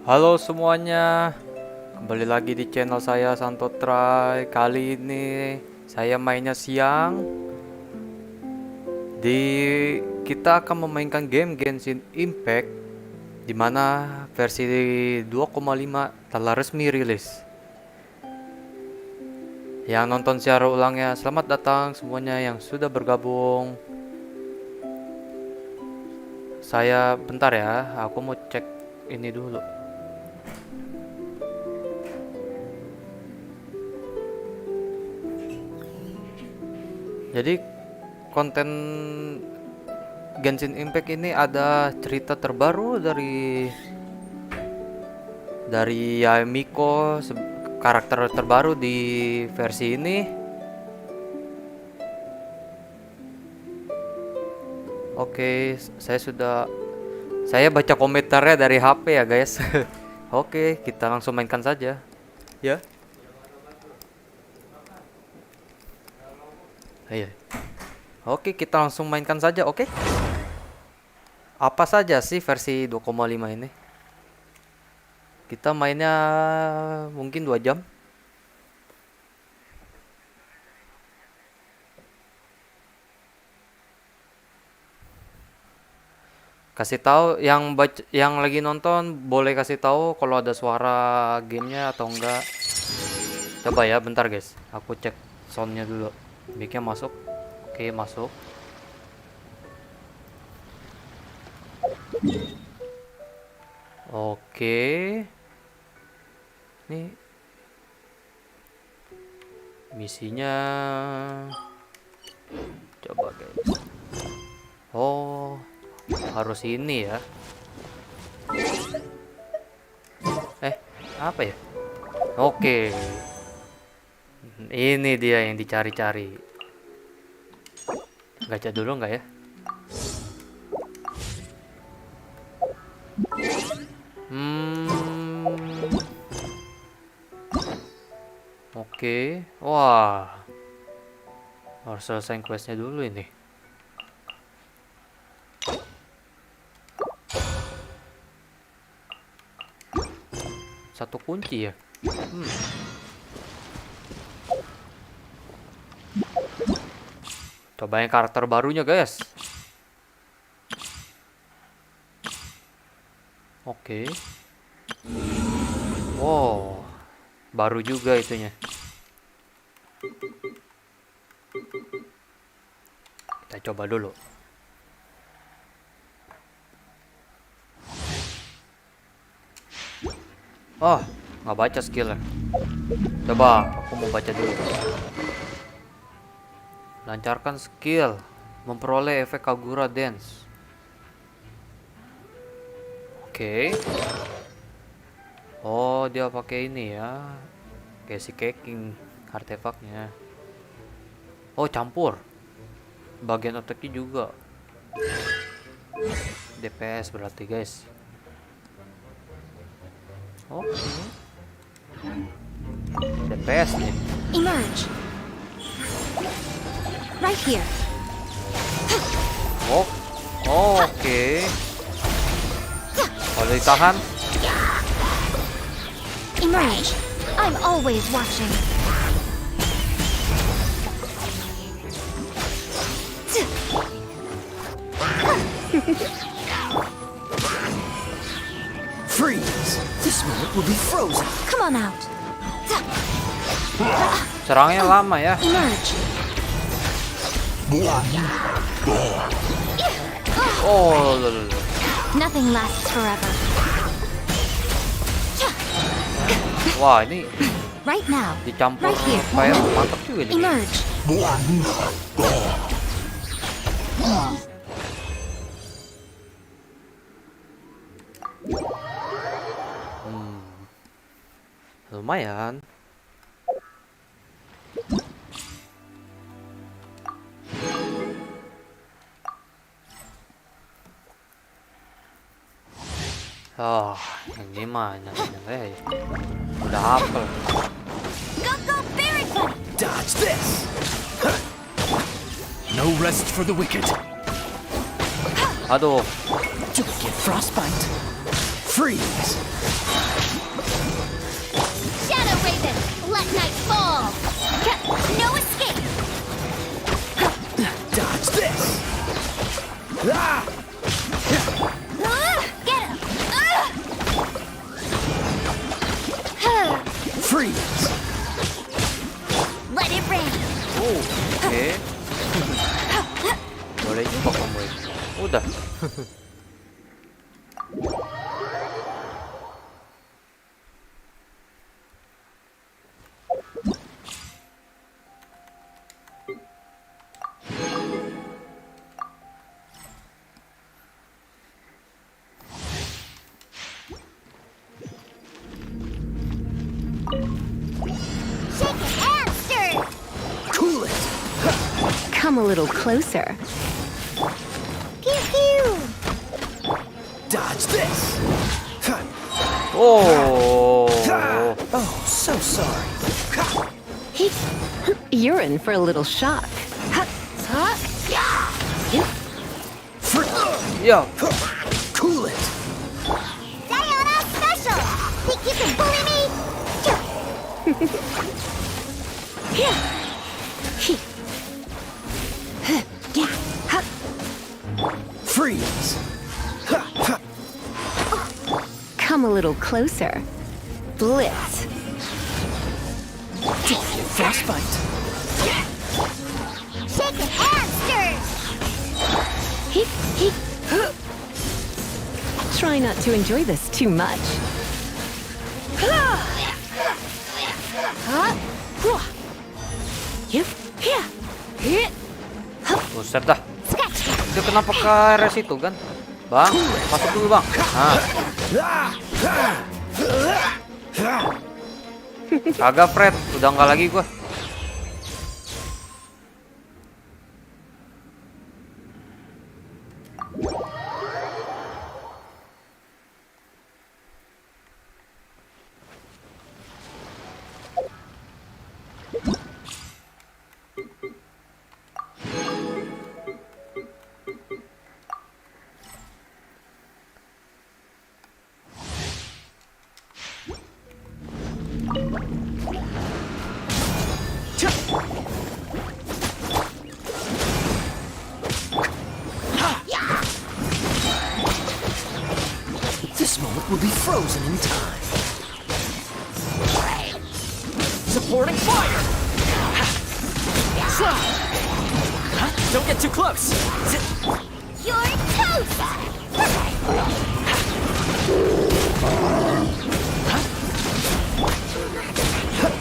Halo semuanya, kembali lagi di channel saya Santo Try. Kali ini saya mainnya siang. Kita akan memainkan game Genshin Impact, dimana versi 2,5 telah resmi rilis. Yang nonton secara ulangnya, selamat datang semuanya yang sudah bergabung. Saya bentar ya, aku mau cek ini dulu. Jadi konten Genshin Impact ini ada cerita terbaru dari Yamiko, karakter terbaru di versi ini. Oke, saya baca komentarnya dari HP ya guys. Oke, kita langsung mainkan saja ya. Iya. Oke, kita langsung mainkan saja, oke? Apa saja sih versi 2,5 ini? Kita mainnya mungkin 2 jam. Kasih tahu yang lagi nonton, boleh kasih tahu kalau ada suara gamenya atau enggak. Coba ya, bentar guys. Aku cek soundnya dulu. Mic-nya masuk. Oke, masuk. Oke. Nih. Misinya coba guys. Oh, harus ini ya. Apa ya? Oke. Ini dia yang dicari-cari. Gacha dulu nggak ya? Oke. Wah. Harus selesai questnya dulu ini. Satu kunci ya. Cobain karakter barunya guys. Oke. Wow, baru juga itunya. Kita coba dulu. Oh, nggak baca skillnya. Coba, aku mau baca dulu. Lancarkan skill, memperoleh efek Kagura Dance. Oke. Oh, dia pakai ini ya. Kayak si Keking artefaknya. Oh, campur. Bagian otaknya juga. DPS berarti, guys. Oke. DPS nih. Emerge. Right here. Oh, oke. Kalau ditahan. Emerge. I'm always watching. Freeze! This minute will be frozen. Come on out. Serangnya lama ya. Emerge. Oh, lulul. Nothing lasts forever. Wah, ini Right now. dicampur Right here. fire mantap juga nih. Emerge. Lumayan. Oh, yang ini mah nyantai ya. Udah hafal. Go Barracuda. Dodge this! No rest for the wicked. Aduh, Don't get frostbite. Freeze! Shadow Raven, let night fall. No escape. Dodge this! Ah! Get him. Freeze! Let it rain. Oh, oke. Boleh juga combo itu. Udah. Shake it and stir. Cool it! Come a little closer. Pew pew. Dodge this! Ha! Oh. Oh, so sorry. Ha! You're in for a little shock. Ya. Cool it! Diana special. Think you can bully me? Freeze! Ha! Ha! Come a little closer. Blitz. Frostbite! Shake it and stir. Try not to enjoy this too much. Buset dah. Itu kenapa ke res itu kan? Bang, masuk dulu bang. Nah, kagak Fred, udah nggak lagi gua. This moment will be frozen in time. Supporting fire! Don't get too close! You're toast.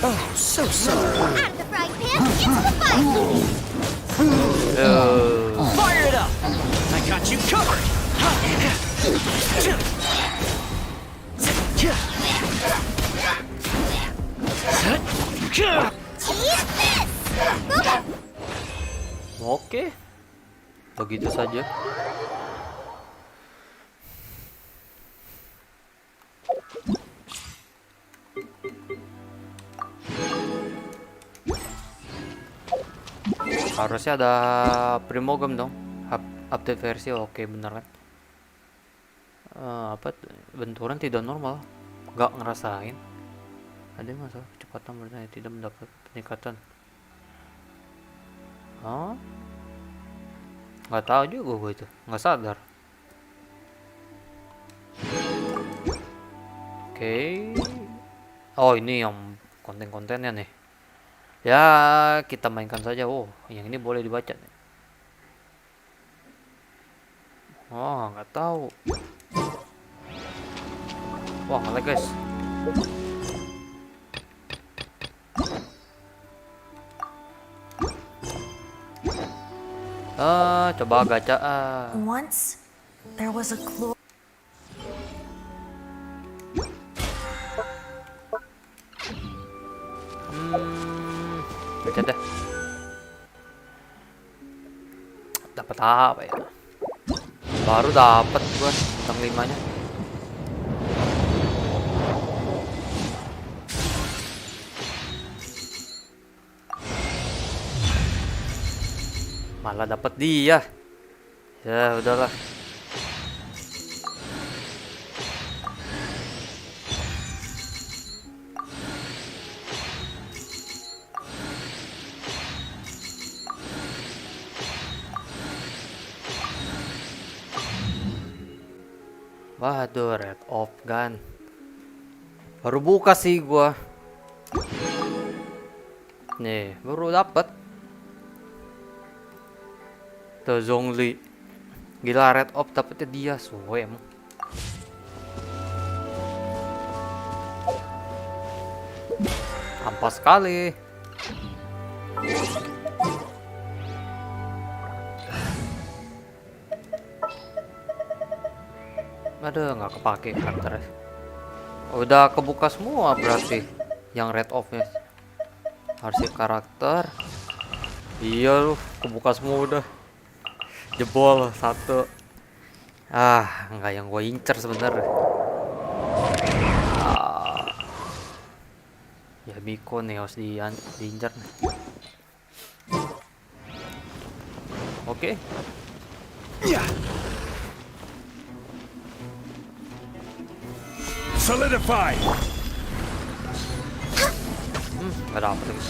Oh, so sorry. Out of the frying pan into the fire. Fire it up! I got you covered! Eat this. Oke, begitu saja. Harusnya ada primogam dong. Update versi, oke bener kan? Apa benturan tidak normal? Nggak ngerasain. Ada masalah kecepatan bertanya tidak mendapat peningkatan. Hah? Nggak tahu juga gue itu, nggak sadar. Oke. Oh ini yang konten-kontennya nih. Ya kita mainkan saja. Oh yang ini boleh dibaca nih. Oh nggak tahu. Wah ngelag guys. Coba gacha. Once, there was a Baca dah. Dapat apa ya? Baru dapat gua tentang 5-nya. Malah dapat dia. Ya udahlah. Waduh, red off gun. Baru buka sih gua. Nih, baru dapet. Tuh Zhongli. Gila, red off dapetnya dia, suwe emang. Ampas sekali. Aduh, nggak kepake karakternya. Udah kebuka semua berarti yang red off-nya. Arsip karakter. Iya loh, kebuka semua udah. Jebol satu. Ah, nggak yang gue incer sebenarnya. Ya Biko nih harus diincar nih. Oke. Solidify. Nggak dapet lagi.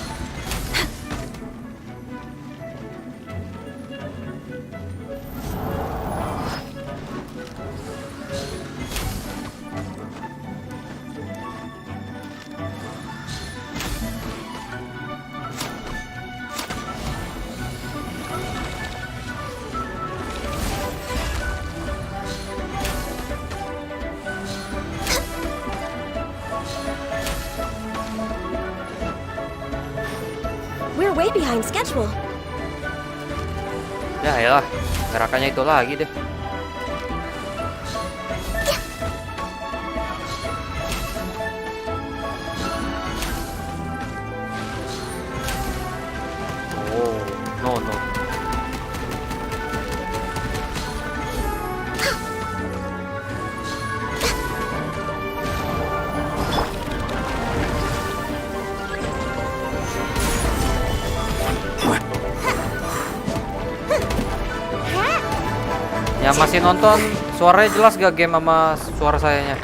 We're way behind schedule. Ya gerakannya itu lagi deh. Oh, no. Yang masih nonton, suaranya jelas gak game sama suara sayanya?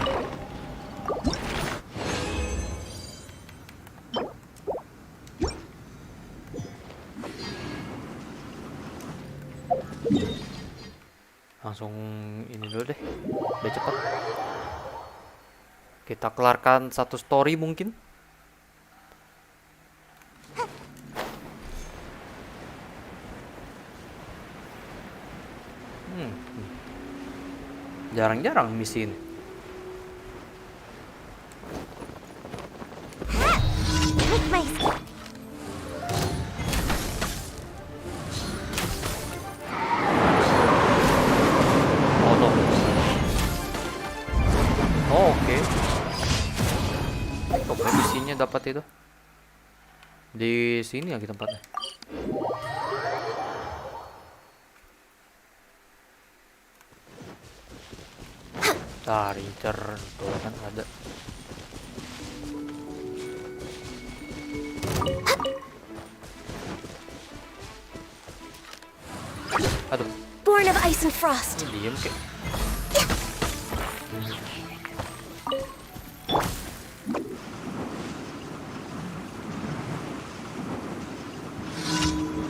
Langsung ini dulu deh, biar cepet. Kita kelarkan satu story mungkin. Jarang-jarang misi ini. Take my Oh no. Oh, oke. Kok misinya dapat itu? Di sini lagi tempatnya. Incer tuh kan ada. Aduh, born of ice and frost. diem kek.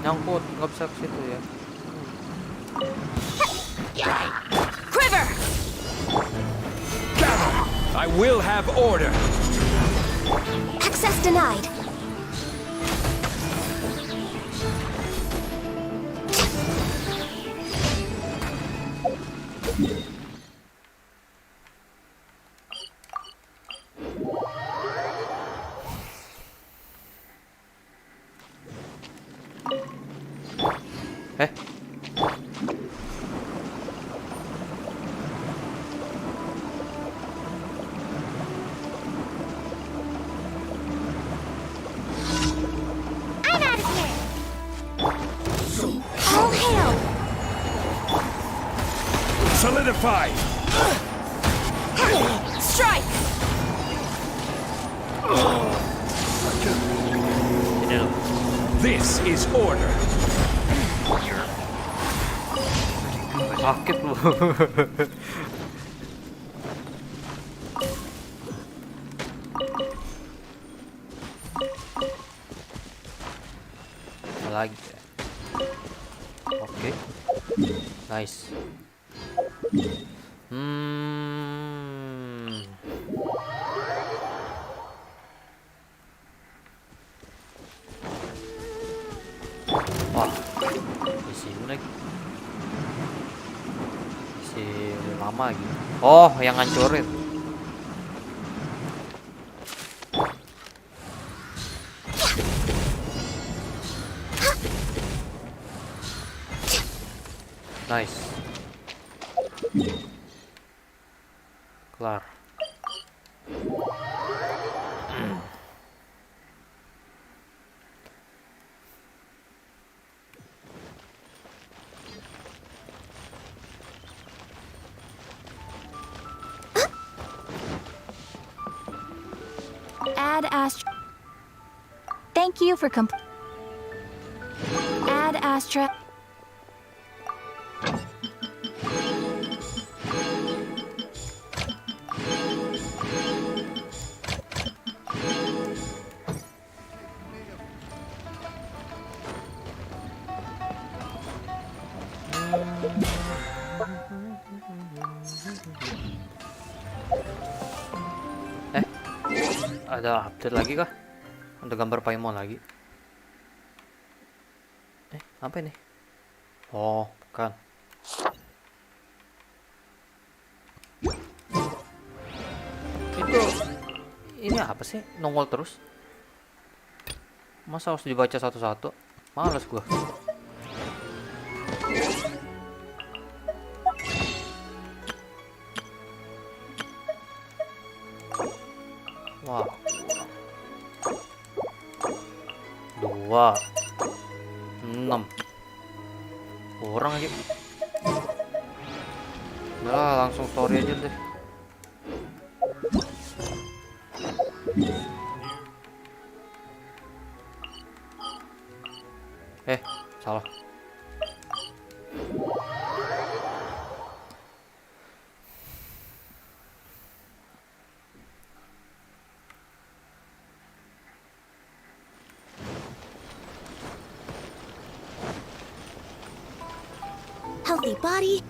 Nyangkut, nggak bisa ke situ ya. Quiver. I will have order. Access denied. I'm out of here. All hail. Solidify. Strike. Ini loh. This is order. Sakit lu. Lagi ya. Oke. Nice. Hmm. Wah, di sini lagi. Si lama lagi. Oh, yang ngancurin. Nice. Kelar. Add Astra. Thank you for Add Astra. Ada update lagi kah? Ada gambar Paimon lagi. Apa ini? Oh, bukan. Itu ini apa sih? Nongol terus. Masa harus dibaca satu-satu? Males gua. Wah. 2 6 orang lagi. Udah langsung story aja deh. Salah. Healthy body.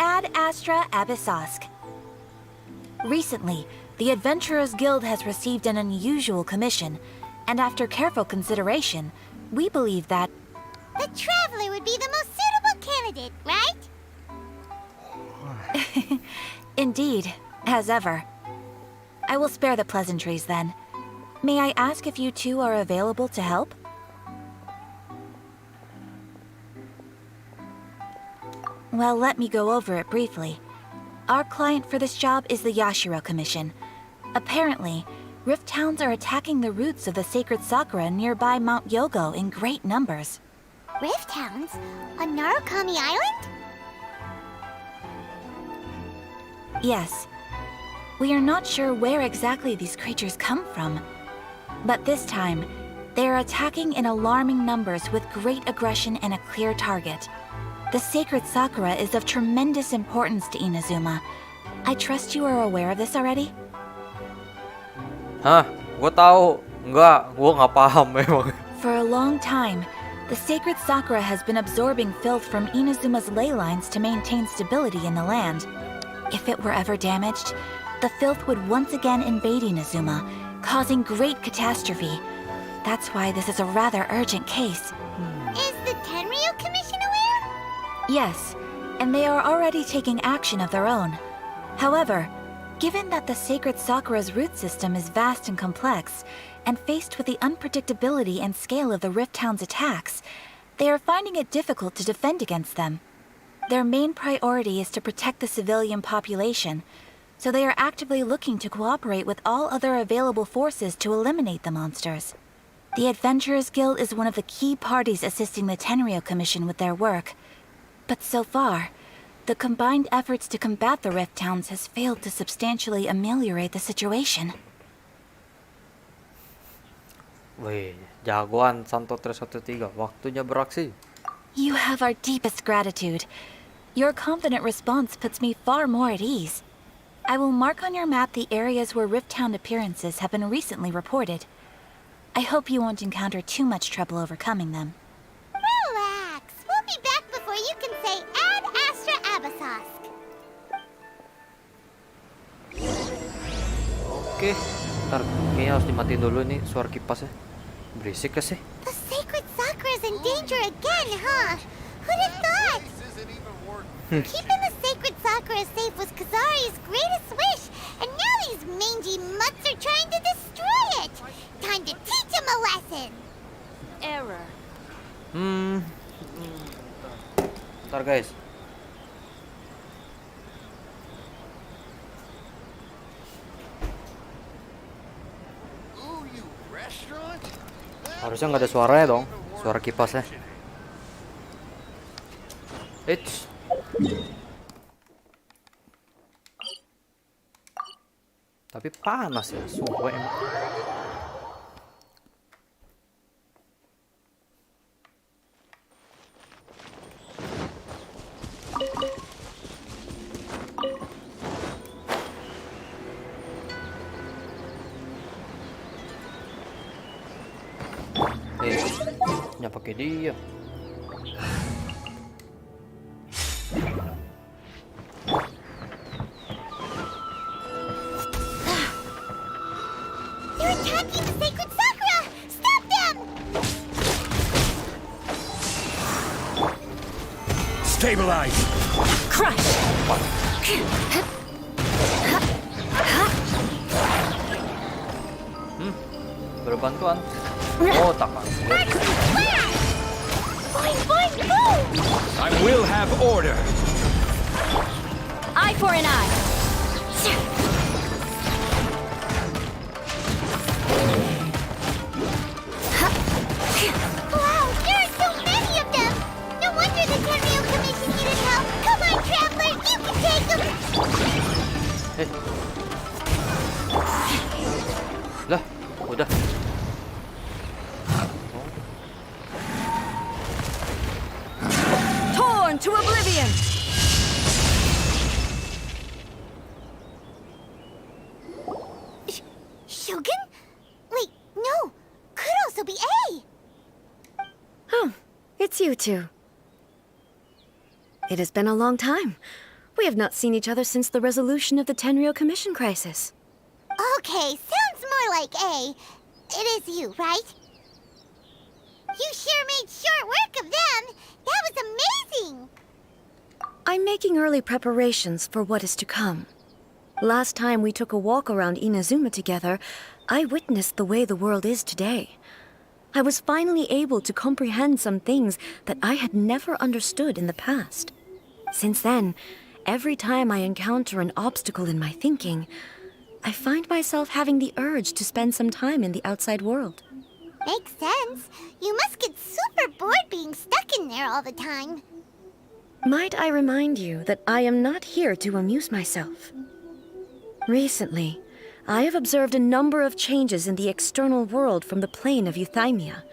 Ad Astra Abyssosk. Recently, the Adventurers Guild has received an unusual commission, and after careful consideration, we believe that The Traveler would be the most suitable candidate, right? indeed, as ever. I will spare the pleasantries then. May I ask if you two are available to help? Well, let me go over it briefly. Our client for this job is the Yashiro Commission. Apparently, Rift Towns are attacking the roots of the sacred Sakura nearby Mount Yogo in great numbers. Rift Hounds? On Narukami Island? Yes. We are not sure where exactly these creatures come from. But this time, they are attacking in alarming numbers with great aggression and a clear target. The sacred Sakura is of tremendous importance to Inazuma. I trust you are aware of this already? Hah? Gua tahu. Enggak, gua nggak paham memang. For a long time, the sacred Sakura has been absorbing filth from Inazuma's ley lines to maintain stability in the land. If it were ever damaged, the filth would once again invade Inazuma, causing great catastrophe. That's why this is a rather urgent case. Is the Tenryu Commission aware? Yes, and they are already taking action of their own. However, given that the sacred Sakura's root system is vast and complex, and faced with the unpredictability and scale of the Rift Hound's attacks, they are finding it difficult to defend against them. Their main priority is to protect the civilian population, so they are actively looking to cooperate with all other available forces to eliminate the monsters. The Adventurers Guild is one of the key parties assisting the Tenryu Commission with their work. But so far, the combined efforts to combat the Rift Towns has failed to substantially ameliorate the situation. Wih, jagoan Santo 313. Waktunya beraksi. You have our deepest gratitude. Your confident response puts me far more at ease. I will mark on your map the areas where Rift Town appearances have been recently reported. I hope you won't encounter too much trouble overcoming them. Relax. We'll be back before you can say Ad Astra Abasosk. Oke, ntar kayaknya harus dimatiin dulu nih suara kipasnya. Berisik sih. The sacred Sakura's in danger again, huh? Who'd have thought? Keeping the sacred Sakura safe was Kazari's greatest wish, and now these mangy mutts are trying to destroy it. Time to teach him a lesson. Error. Ntar guys. Harusnya nggak ada suaranya dong, suara kipasnya. Eits. Tapi panas ya, suhu emang. Nya pakai dia. They're attacking the sacred Sakura! Stop them! Stabilize! Crush! Berbantuan. Oh, takkan. Boing, boing, boom! I will have order! Eye for an eye! Wow, there are so many of them! No wonder the Tenryou Commission needed help! Come on, Traveler, you can take them! Lah, udah. Torn to oblivion! Shogun? Wait, no! Could also be A! Oh, it's you two. It has been a long time. We have not seen each other since the resolution of the Tenryou Commission crisis. Okay, sounds more like A. It is you, right? You sure made short work of them! That was amazing! I'm making early preparations for what is to come. Last time we took a walk around Inazuma together, I witnessed the way the world is today. I was finally able to comprehend some things that I had never understood in the past. Since then, every time I encounter an obstacle in my thinking, I find myself having the urge to spend some time in the outside world. Makes sense. You must get super bored being stuck in there all the time. Might I remind you that I am not here to amuse myself? Recently, I have observed a number of changes in the external world from the plane of Euthymia.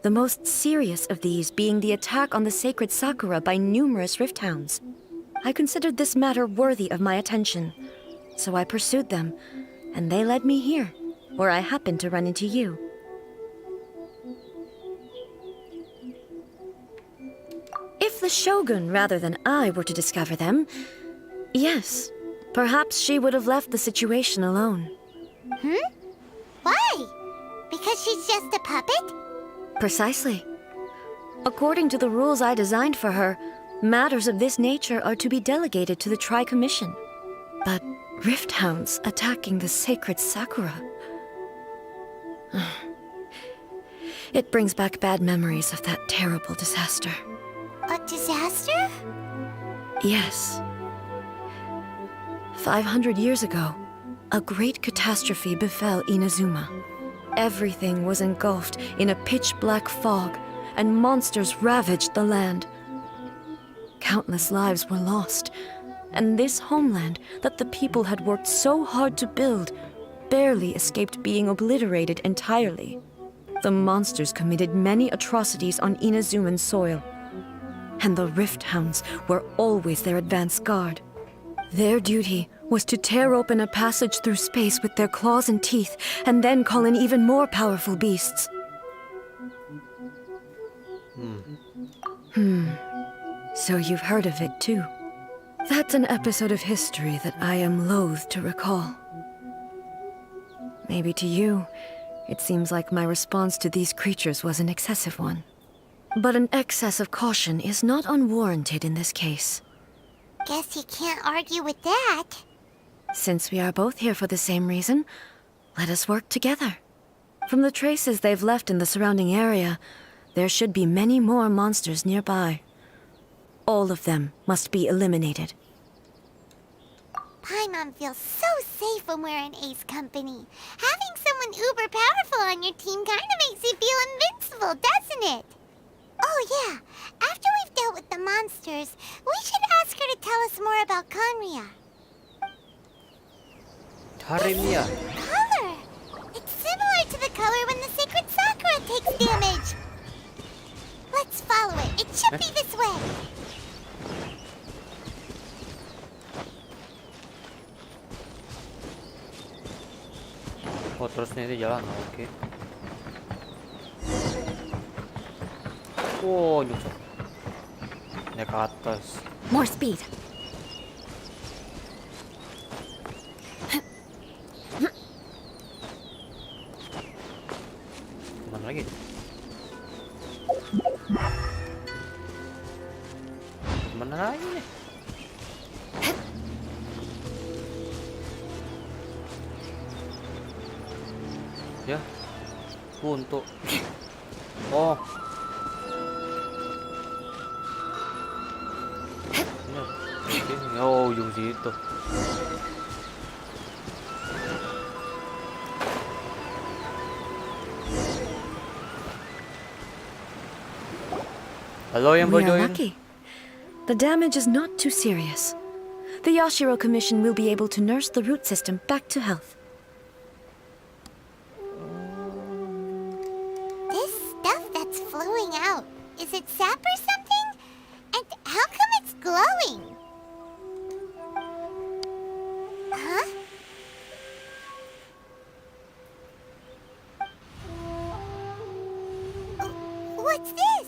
The most serious of these being the attack on the sacred Sakura by numerous rift hounds. I considered this matter worthy of my attention, so I pursued them, and they led me here, where I happened to run into you. If the Shogun rather than I were to discover them, yes, perhaps she would have left the situation alone. Why? Because she's just a puppet? Precisely. According to the rules I designed for her, matters of this nature are to be delegated to the Tri-Commission. But rift hounds attacking the sacred Sakura... It brings back bad memories of that terrible disaster. A disaster? Yes. 500 years ago, a great catastrophe befell Inazuma. Everything was engulfed in a pitch-black fog, and monsters ravaged the land. Countless lives were lost, and this homeland that the people had worked so hard to build barely escaped being obliterated entirely. The monsters committed many atrocities on Inazuman soil, and the Rift Hounds were always their advance guard. Their duty was to tear open a passage through space with their claws and teeth, and then call in even more powerful beasts. So you've heard of it too. That's an episode of history that I am loath to recall. Maybe to you, it seems like my response to these creatures was an excessive one. But an excess of caution is not unwarranted in this case. Guess you can't argue with that. Since we are both here for the same reason, let us work together. From the traces they've left in the surrounding area, there should be many more monsters nearby. All of them must be eliminated. Paimon feels so safe when we're in Ace Company. Having someone uber powerful on your team kind of makes you feel invincible, doesn't it? Oh yeah, after we've dealt with the monsters, we should ask her to tell us more about Conria. Harimia. Color! It's similar to the color when the sacred Sakura takes damage. Let's follow it. It should be this way. Oh, terus ini jalan, oke. Oh, nyusuk. Naik ke atas. More speed. Mana lagi? Mana lagi nih? Ya, untuk oh ini oh ujung situ. Halo yang We are bojoin. lucky. The damage is not too serious. The Yashiro Commission will be able to nurse the root system back to health. This stuff that's flowing out, is it sap or something? And how come it's glowing? Huh? What's this?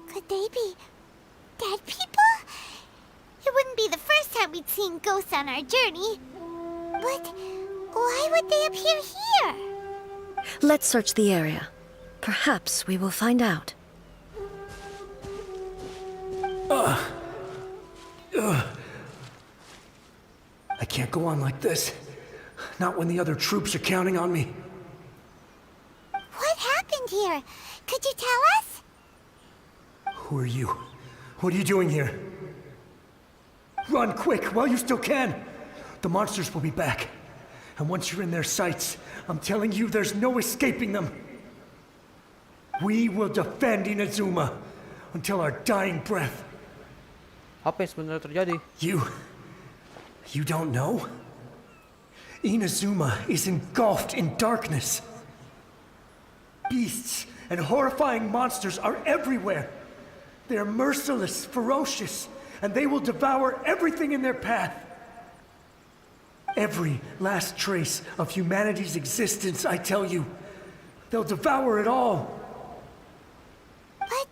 Could they be dead people? It wouldn't be the first time we'd seen ghosts on our journey. But why would they appear here? Let's search the area. Perhaps we will find out. I can't go on like this. Not when the other troops are counting on me. What happened here? Could you tell us? Who are you? What are you doing here? Run quick while you still can. The monsters will be back. And once you're in their sights, I'm telling you there's no escaping them. We will defend Inazuma until our dying breath. Apa yang sebenarnya terjadi? You don't know? Inazuma is engulfed in darkness. Beasts and horrifying monsters are everywhere. They are merciless, ferocious, and they will devour everything in their path. Every last trace of humanity's existence, I tell you. They'll devour it all. But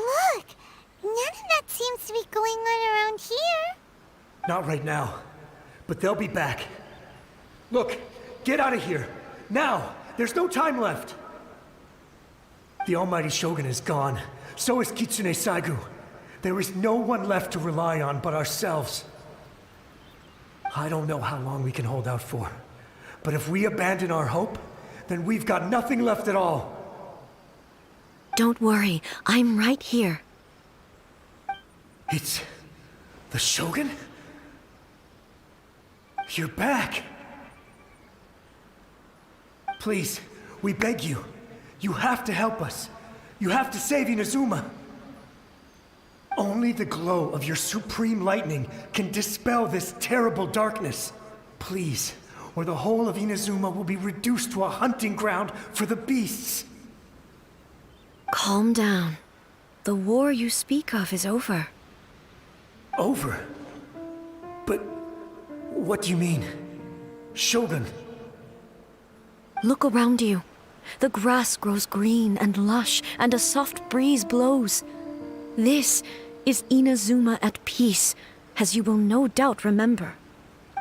look, none of that seems to be going on around here. Not right now, but they'll be back. Look, get out of here. Now! There's no time left. The Almighty Shogun is gone. So is Kitsune Saigu. There is no one left to rely on but ourselves. I don't know how long we can hold out for. But if we abandon our hope, then we've got nothing left at all. Don't worry, I'm right here. It's the Shogun? You're back. Please, we beg you. You have to help us. You have to save Inazuma. Only the glow of your supreme lightning can dispel this terrible darkness. Please, or the whole of Inazuma will be reduced to a hunting ground for the beasts. Calm down. The war you speak of is over. Over? But what do you mean? Shogun? Look around you. The grass grows green and lush, and a soft breeze blows. This is Inazuma at peace, as you will no doubt remember.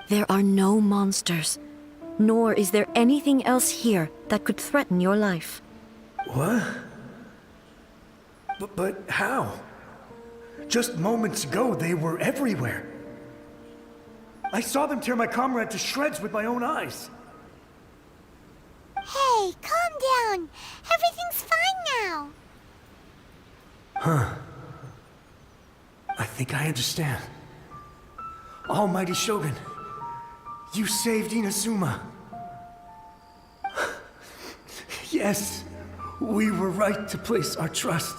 There are no monsters, nor is there anything else here that could threaten your life. What? But how? Just moments ago, they were everywhere. I saw them tear my comrade to shreds with my own eyes. Hey, calm down. Everything's fine now. I think I understand. Almighty Shogun, you saved Inazuma. Yes, we were right to place our trust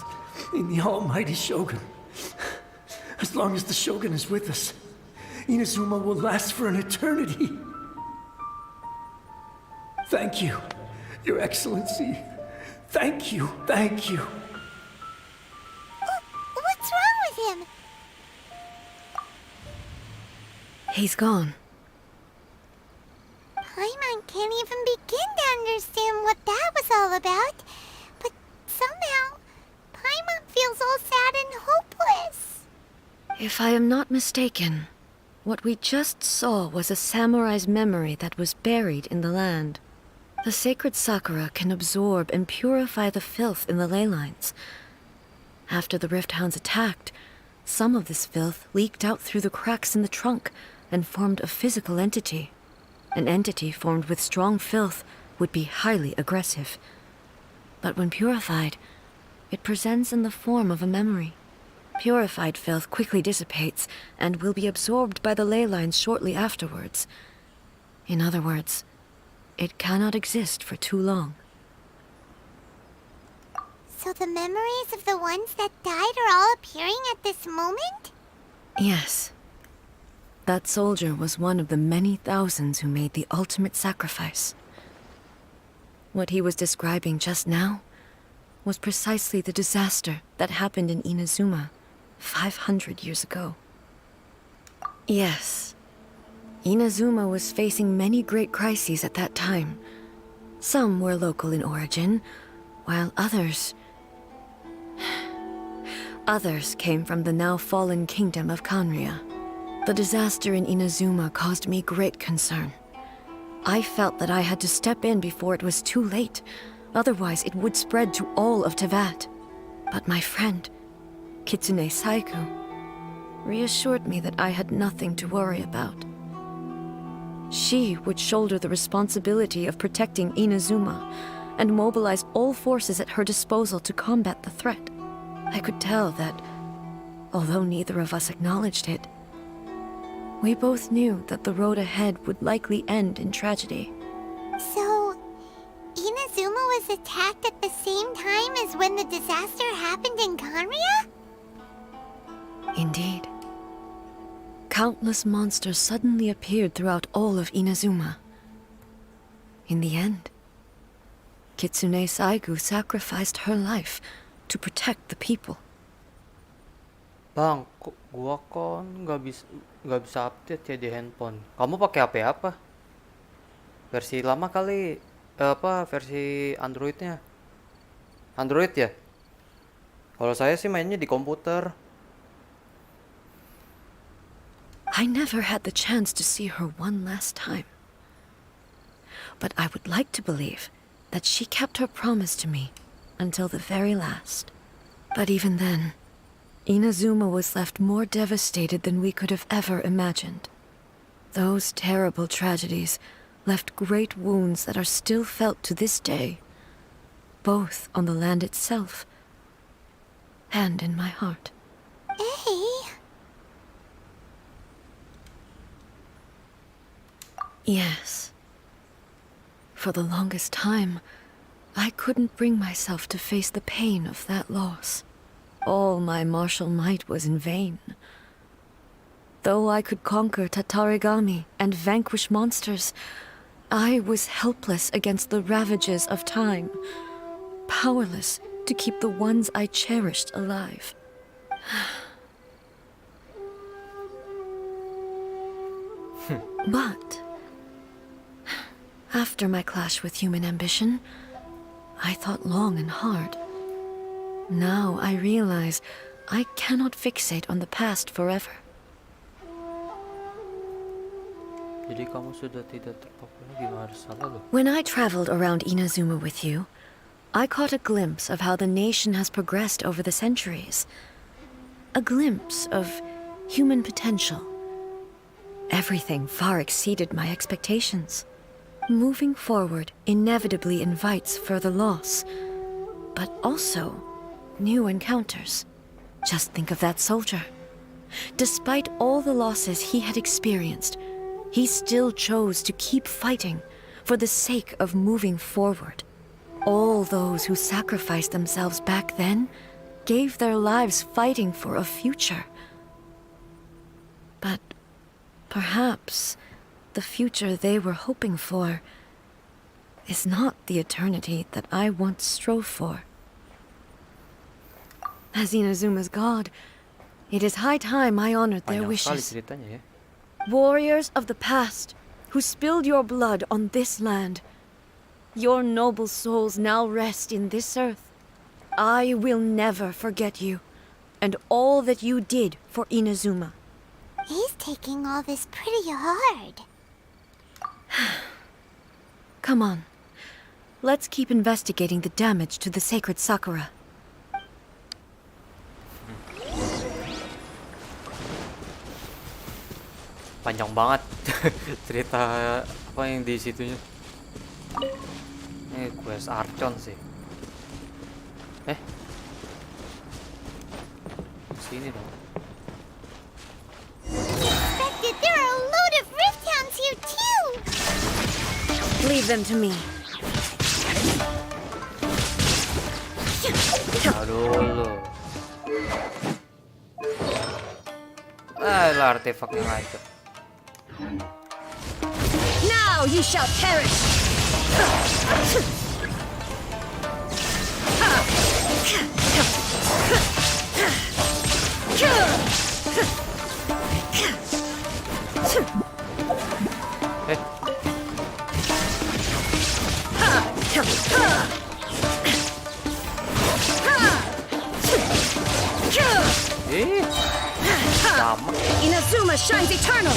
in the Almighty Shogun. As long as the Shogun is with us, Inazuma will last for an eternity. Thank you, Your Excellency. Thank you, thank you. What's wrong with him? He's gone. Paimon can't even begin to understand what that was all about. But somehow, Paimon feels all sad and hopeless. If I am not mistaken, what we just saw was a samurai's memory that was buried in the land. The sacred sakura can absorb and purify the filth in the ley lines. After the Rift Hounds attacked, some of this filth leaked out through the cracks in the trunk and formed a physical entity. An entity formed with strong filth would be highly aggressive. But when purified, it presents in the form of a memory. Purified filth quickly dissipates and will be absorbed by the ley lines shortly afterwards. In other words, it cannot exist for too long. So the memories of the ones that died are all appearing at this moment? Yes. That soldier was one of the many thousands who made the ultimate sacrifice. What he was describing just now was precisely the disaster that happened in Inazuma 500 years ago. Yes. Inazuma was facing many great crises at that time. Some were local in origin, while others came from the now fallen kingdom of Kanria. The disaster in Inazuma caused me great concern. I felt that I had to step in before it was too late, otherwise it would spread to all of Tevat. But my friend, Kitsune Saiku, reassured me that I had nothing to worry about. She would shoulder the responsibility of protecting Inazuma and mobilized all forces at her disposal to combat the threat. I could tell that, although neither of us acknowledged it, we both knew that the road ahead would likely end in tragedy. So, Inazuma was attacked at the same time as when the disaster happened in Kanria? Indeed. Countless monsters suddenly appeared throughout all of Inazuma. In the end, Kitsune Saigu sacrificed her life to protect the people. Bang, gua kon nggak bisa update ya di handphone. Kamu pakai HP apa? Versi lama kali, apa versi Androidnya? Android ya? Kalau saya sih mainnya di komputer. I never had the chance to see her one last time. But I would like to believe that she kept her promise to me until the very last. But even then, Inazuma was left more devastated than we could have ever imagined. Those terrible tragedies left great wounds that are still felt to this day, both on the land itself and in my heart. Hey, Yes. For the longest time, I couldn't bring myself to face the pain of that loss. All my martial might was in vain. Though I could conquer Tatarigami and vanquish monsters, I was helpless against the ravages of time, powerless to keep the ones I cherished alive. But after my clash with human ambition, I thought long and hard. Now I realize I cannot fixate on the past forever. Jadi kamu sudah tidak terpaku lagi Marsala loh. When I traveled around Inazuma with you, I caught a glimpse of how the nation has progressed over the centuries. A glimpse of human potential. Everything far exceeded my expectations. Moving forward inevitably invites further loss, but also new encounters. Just think of that soldier. Despite all the losses he had experienced, he still chose to keep fighting for the sake of moving forward. All those who sacrificed themselves back then gave their lives fighting for a future. But perhaps the future they were hoping for is not the eternity that I once strove for. As Inazuma's god, it is high time I honored their Panjang sekali wishes. ceritanya ya. Warriors of the past, who spilled your blood on this land, your noble souls now rest in this earth. I will never forget you, and all that you did for Inazuma. He's taking all this pretty hard. Come on, let's keep investigating the damage to the sacred Sakura. Panjang banget cerita apa yang di situnya. Ini quest Archon sih. Sini dong. Expected there are a load of rift hounds here too. Leave them to me. Aduh lo. Lah artefaknya ngaco. Now you shall perish! Sama. Inazuma shines eternal!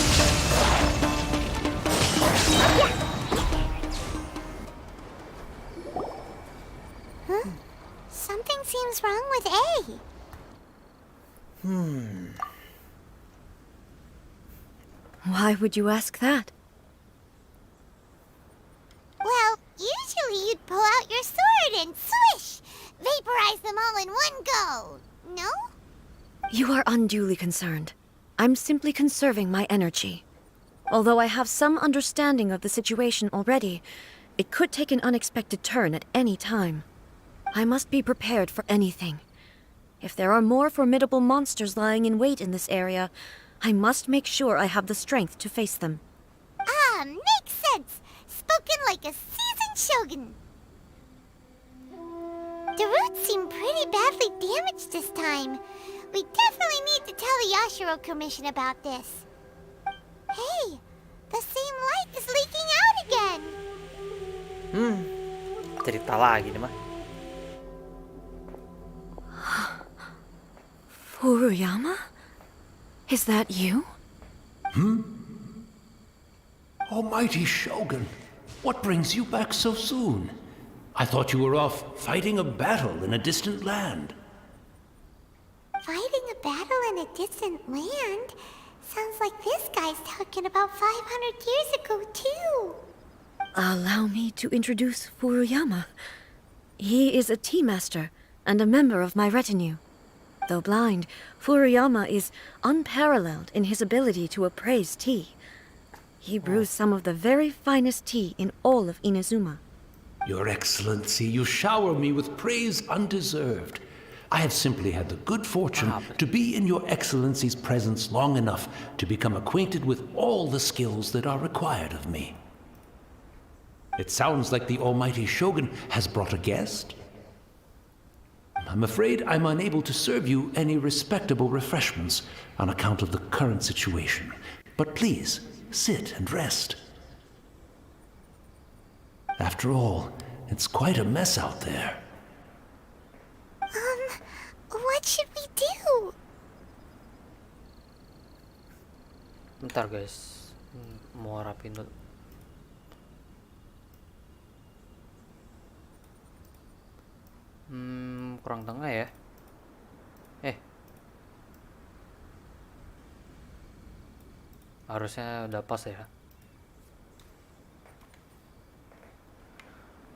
Something seems wrong with A. Why would you ask that? Well, usually you'd pull out your sword and swish! Vaporize them all in one go. No? You are unduly concerned. I'm simply conserving my energy. Although I have some understanding of the situation already, it could take an unexpected turn at any time. I must be prepared for anything. If there are more formidable monsters lying in wait in this area, I must make sure I have the strength to face them. Ah, makes sense. Spoken like a seasoned shogun. The roots seem pretty badly damaged this time. We definitely need to tell the ASRock Commission about this. Hey, the same light is leaking out again. Cerita lagi nih mah. Furuyama? Is that you? Almighty Shogun, what brings you back so soon? I thought you were off fighting a battle in a distant land. Fighting a battle in a distant land? Sounds like this guy's talking about 500 years ago, too. Allow me to introduce Furuyama. He is a tea master and a member of my retinue. Though blind, Furuyama is unparalleled in his ability to appraise tea. He brews some of the very finest tea in all of Inazuma. Your Excellency, you shower me with praise undeserved. I have simply had the good fortune to be in Your Excellency's presence long enough to become acquainted with all the skills that are required of me. It sounds like the Almighty Shogun has brought a guest. I'm afraid I'm unable to serve you any respectable refreshments on account of the current situation. But please, sit and rest. After all, it's quite a mess out there. What should we do? Bentar guys, mau rapin dulu. Kurang tengah ya. Harusnya udah pas ya.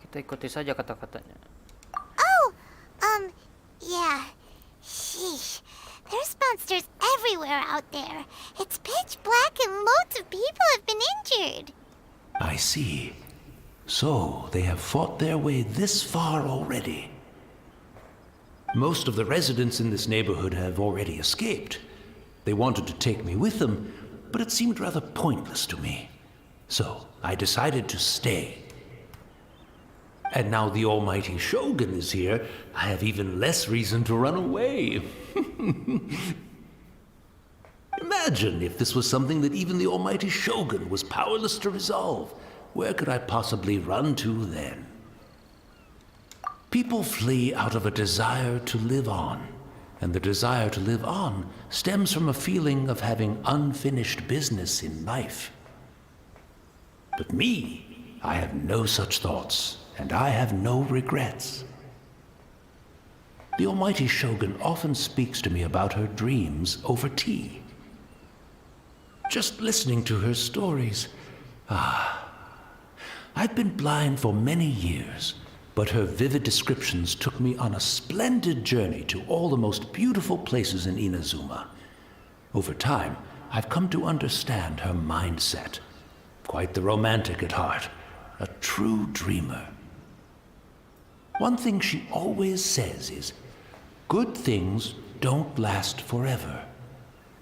Kita ikuti saja kata-katanya. Yeah. Sheesh. There's monsters everywhere out there. It's pitch black and loads of people have been injured. I see. So, they have fought their way this far already. Most of the residents in this neighborhood have already escaped. They wanted to take me with them, but it seemed rather pointless to me. So, I decided to stay. And now the almighty Shogun is here, I have even less reason to run away. Imagine if this was something that even the almighty Shogun was powerless to resolve. Where could I possibly run to then? People flee out of a desire to live on, and the desire to live on stems from a feeling of having unfinished business in life. But me, I have no such thoughts, and I have no regrets. The almighty Shogun often speaks to me about her dreams over tea. Just listening to her stories, I've been blind for many years, but her vivid descriptions took me on a splendid journey to all the most beautiful places in Inazuma. Over time, I've come to understand her mindset. Quite the romantic at heart, a true dreamer. One thing she always says is, good things don't last forever.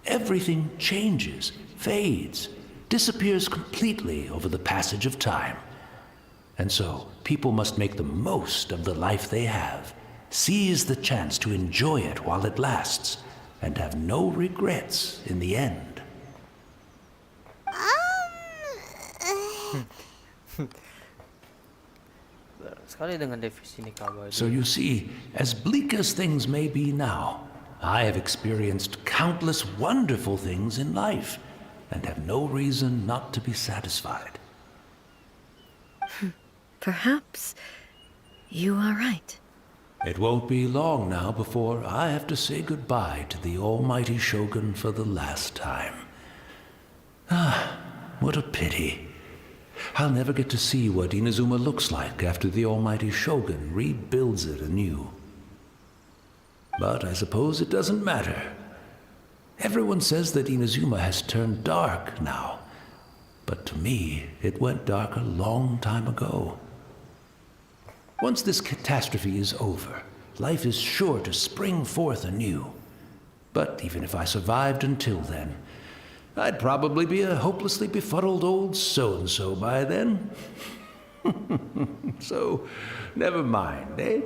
Everything changes, fades, disappears completely over the passage of time. And so, people must make the most of the life they have, seize the chance to enjoy it while it lasts, and have no regrets in the end. Sekali dengan definisi kabar. So you see, as bleak as things may be now, I have experienced countless wonderful things in life, and have no reason not to be satisfied. Perhaps you are right. It won't be long now before I have to say goodbye to the almighty Shogun for the last time. What a pity. I'll never get to see what Inazuma looks like after the almighty Shogun rebuilds it anew. But I suppose it doesn't matter. Everyone says that Inazuma has turned dark now. But to me, it went dark a long time ago. Once this catastrophe is over, life is sure to spring forth anew. But even if I survived until then, I'd probably be a hopelessly befuddled old so-and-so by then. So, never mind, eh?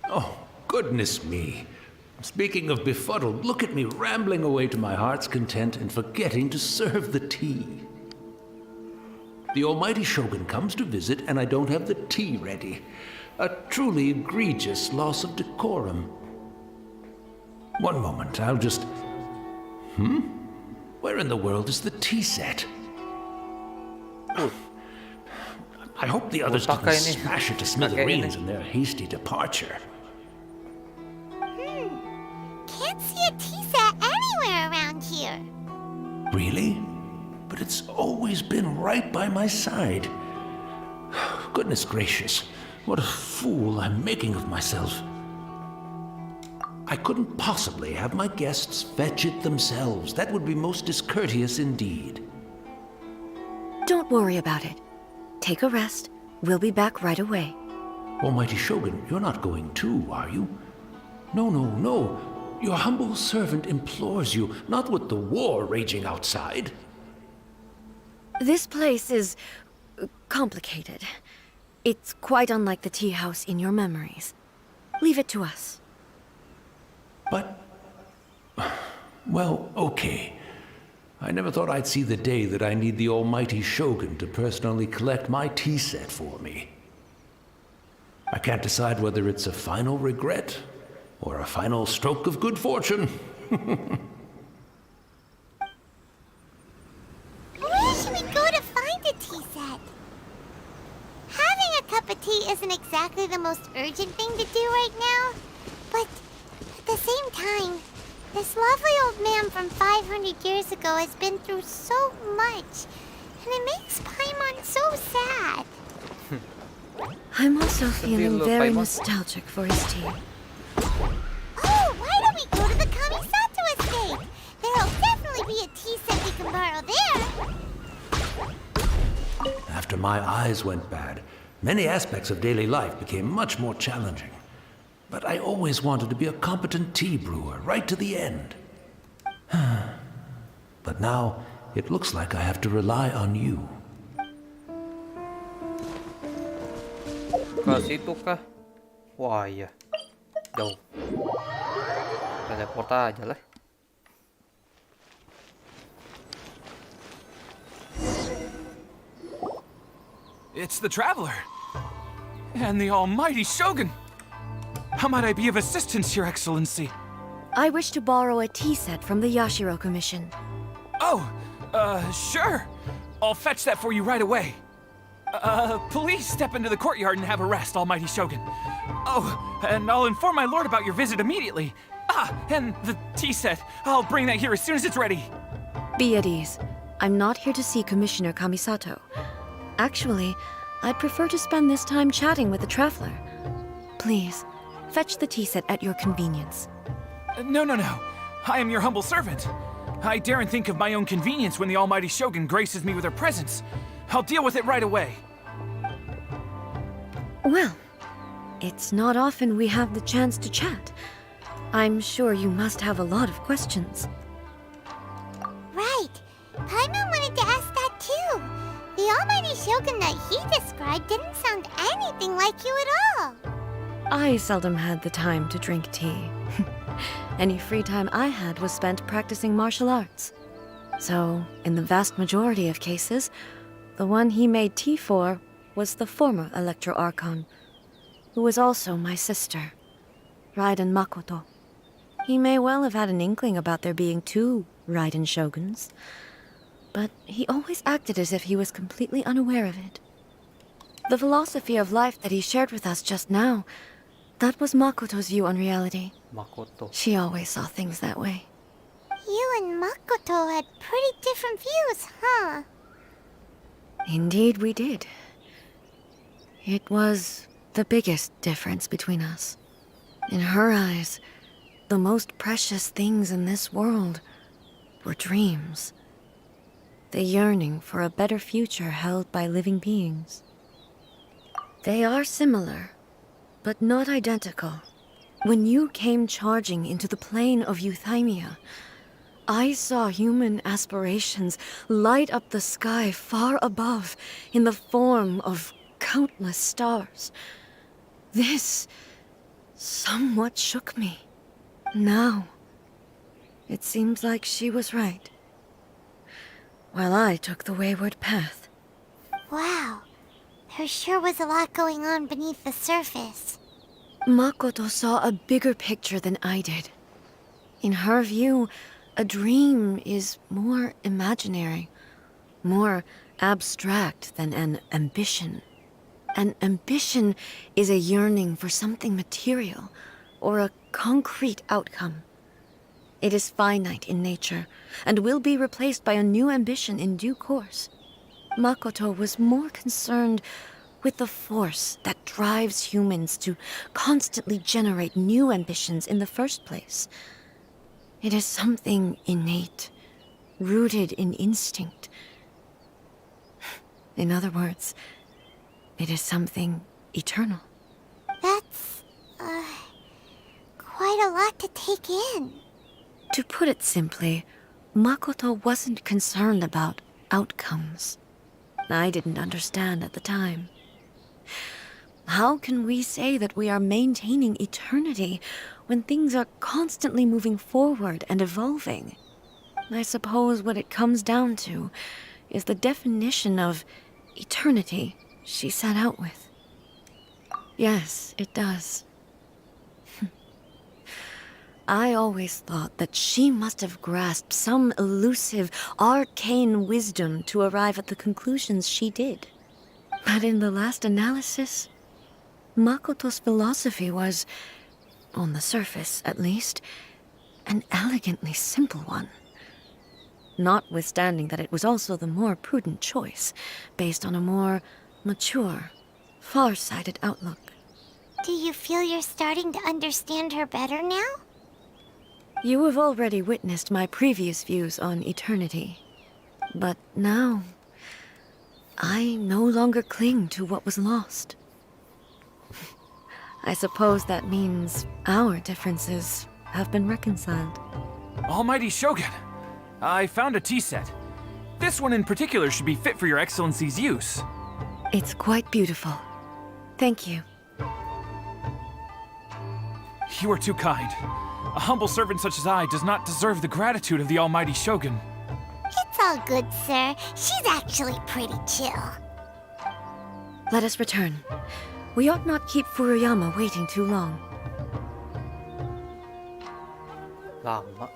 Oh, goodness me. Speaking of befuddled, look at me rambling away to my heart's content and forgetting to serve the tea. The almighty Shogun comes to visit and I don't have the tea ready. A truly egregious loss of decorum. One moment, I'll just... Where in the world is the tea set? I hope the others didn't smash it to smithereens in their hasty departure. Can't see a tea set anywhere around here. Really? But it's always been right by my side. Goodness gracious, what a fool I'm making of myself. I couldn't possibly have my guests fetch it themselves. That would be most discourteous indeed. Don't worry about it. Take a rest. We'll be back right away. Almighty Shogun, you're not going too, are you? No. Your humble servant implores you, not with the war raging outside. This place is complicated. It's quite unlike the tea house in your memories. Leave it to us. Well, okay. I never thought I'd see the day that I need the almighty Shogun to personally collect my tea set for me. I can't decide whether it's a final regret or a final stroke of good fortune. Where should we go to find a tea set? Having a cup of tea isn't exactly the most urgent thing to do right now, but at the same time, this lovely old man from 500 years ago has been through so much, and it makes Paimon so sad. I'm also feeling look, very Paimon. nostalgic for his tea. Oh, why don't we go to the Kamisato estate? There'll definitely be a tea set we can borrow there. After my eyes went bad, many aspects of daily life became much more challenging. But I always wanted to be a competent tea brewer right to the end. But now, it looks like I have to rely on you. Ke situ kah? Wah iya, jauh. Teleport aja lah. It's the Traveler. And the almighty Shogun. How might I be of assistance, Your Excellency? I wish to borrow a tea set from the Yashiro Commission. Oh, sure. I'll fetch that for you right away. Please step into the courtyard and have a rest, almighty Shogun. Oh, and I'll inform my lord about your visit immediately. Ah, and the tea set. I'll bring that here as soon as it's ready. Be at ease. I'm not here to see Commissioner Kamisato. Actually, I'd prefer to spend this time chatting with the Traveler. Please, fetch the tea set at your convenience. No. I am your humble servant. I daren't think of my own convenience when the almighty Shogun graces me with her presence. I'll deal with it right away. Well, it's not often we have the chance to chat. I'm sure you must have a lot of questions. Right. Paimon wanted to ask that too. The almighty Shogun that he described didn't sound anything like you at all. I seldom had the time to drink tea. Any free time I had was spent practicing martial arts. So, in the vast majority of cases, the one he made tea for was the former Electro Archon, who was also my sister, Raiden Makoto. He may well have had an inkling about there being two Raiden Shoguns, but he always acted as if he was completely unaware of it. The philosophy of life that he shared with us just now, that was Makoto's view on reality. Makoto. She always saw things that way. You and Makoto had pretty different views, huh? Indeed we did. It was the biggest difference between us. In her eyes, the most precious things in this world were dreams. The yearning for a better future held by living beings. They are similar, but not identical. When you came charging into the plane of Euthymia, I saw human aspirations light up the sky far above in the form of countless stars. This somewhat shook me. Now, it seems like she was right, while I took the wayward path. Wow. There sure was a lot going on beneath the surface. Makoto saw a bigger picture than I did. In her view, a dream is more imaginary, more abstract than an ambition. An ambition is a yearning for something material or a concrete outcome. It is finite in nature and will be replaced by a new ambition in due course. Makoto was more concerned with the force that drives humans to constantly generate new ambitions in the first place. It is something innate, rooted in instinct. In other words, it is something eternal. That's, quite a lot to take in. To put it simply, Makoto wasn't concerned about outcomes. I didn't understand at the time. How can we say that we are maintaining eternity when things are constantly moving forward and evolving. I suppose what it comes down to is the definition of eternity she set out with. Yes, it does. I always thought that she must have grasped some elusive, arcane wisdom to arrive at the conclusions she did. But in the last analysis, Makoto's philosophy was, on the surface at least, an elegantly simple one. Notwithstanding that it was also the more prudent choice, based on a more mature, far-sighted outlook. Do you feel you're starting to understand her better now? You have already witnessed my previous views on eternity. But now, I no longer cling to what was lost. I suppose that means our differences have been reconciled. Almighty Shogun, I found a tea set. This one in particular should be fit for your Excellency's use. It's quite beautiful. Thank you. You are too kind. A humble servant such as I does not deserve the gratitude of the Almighty Shogun. It's all good, sir. She's actually pretty chill. Let us return. We ought not keep Furuyama waiting too long. Lama.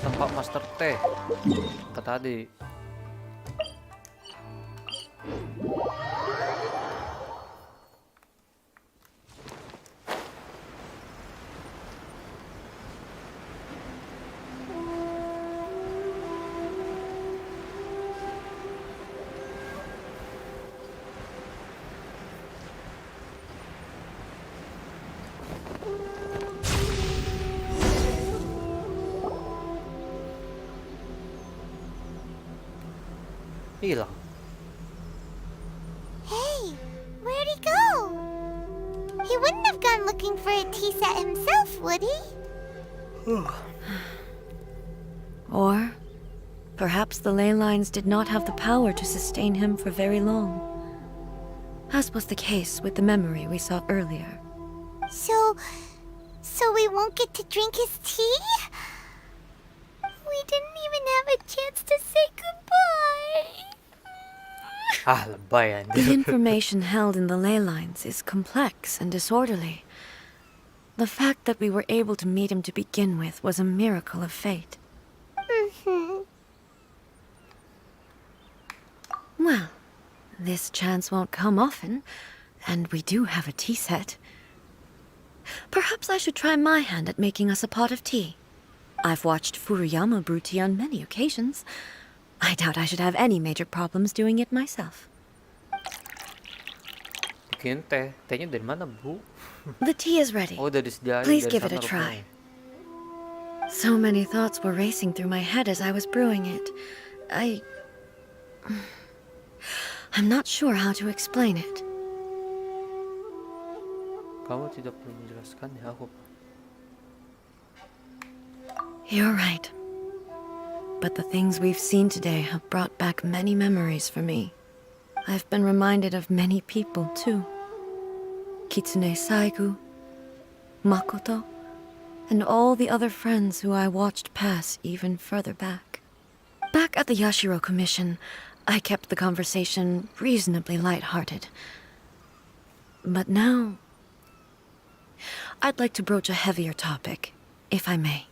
Tempat Master T. Ke tadi. Hilang. Hey, where'd he go? He wouldn't have gone looking for a tea set himself, would he? Or perhaps the ley lines did not have the power to sustain him for very long, as was the case with the memory we saw earlier. So we won't get to drink his tea? We didn't even have a chance to say goodbye. Ah, lebay The anjir. information held in the ley lines is complex and disorderly. The fact that we were able to meet him to begin with was a miracle of fate. Well, this chance won't come often, and we do have a tea set. Perhaps I should try my hand at making us a pot of tea. I've watched Furuyama brew tea on many occasions. I doubt I should have any major problems doing it myself. Bikin teh. Tehnya dari mana, Bu? The tea is ready. Oh, udah disediain Please dari give it a sana try. rupanya. So many thoughts were racing through my head as I was brewing it. I'm not sure how to explain it. Kamu tidak perlu menjelaskan ya, aku. You're right. But the things we've seen today have brought back many memories for me. I've been reminded of many people, too. Kitsune Saigu, Makoto, and all the other friends who I watched pass even further back. Back at the Yashiro Commission, I kept the conversation reasonably light-hearted. But now, I'd like to broach a heavier topic, if I may.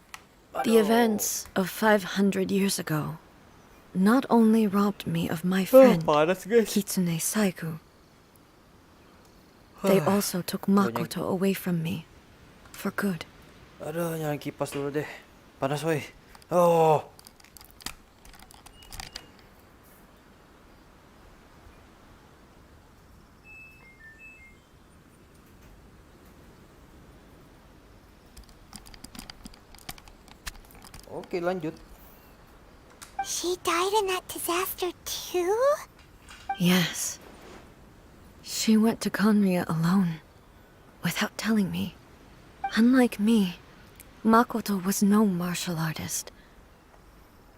The events of 500 years ago not only robbed me of my friend, Kitsune Saigu, they also took Makoto away from me, for good. Aduh, nyalain kipas dulu deh. Panas, woy. Oh. Oke, lanjut. She died in that disaster too? Yes. She went to Konria alone, without telling me. Unlike me, Makoto was no martial artist.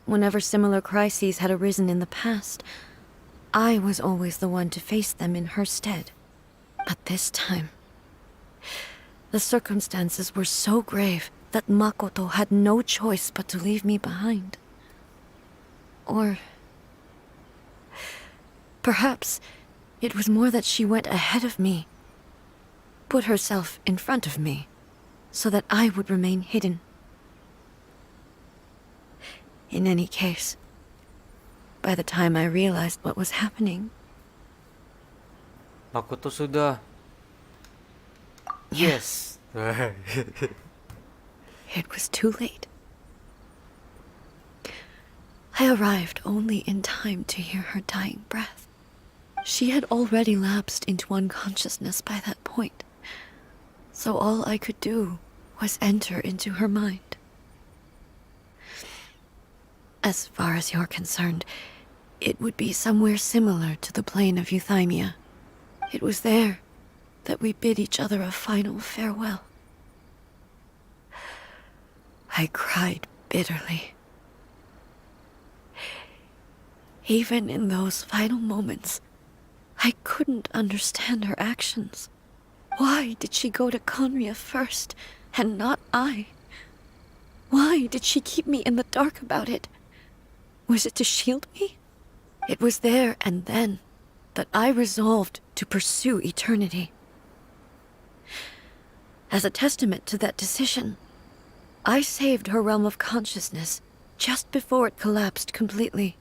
Whenever similar crises had arisen in the past, I was always the one to face them in her stead. At this time, the circumstances were so grave that Makoto had no choice but to leave me behind. Or perhaps it was more that she went ahead of me, put herself in front of me, so that I would remain hidden. In any case, by the time I realized what was happening, Makoto sudah. Yes. it was too late. I arrived only in time to hear her dying breath. She had already lapsed into unconsciousness by that point, so all I could do was enter into her mind. As far as you're concerned, it would be somewhere similar to the plane of Euthymia. It was there that we bid each other a final farewell. I cried bitterly. Even in those final moments, I couldn't understand her actions. Why did she go to Conria first, and not I? Why did she keep me in the dark about it? Was it to shield me? It was there and then that I resolved to pursue eternity. As a testament to that decision, I saved her realm of consciousness just before it collapsed completely,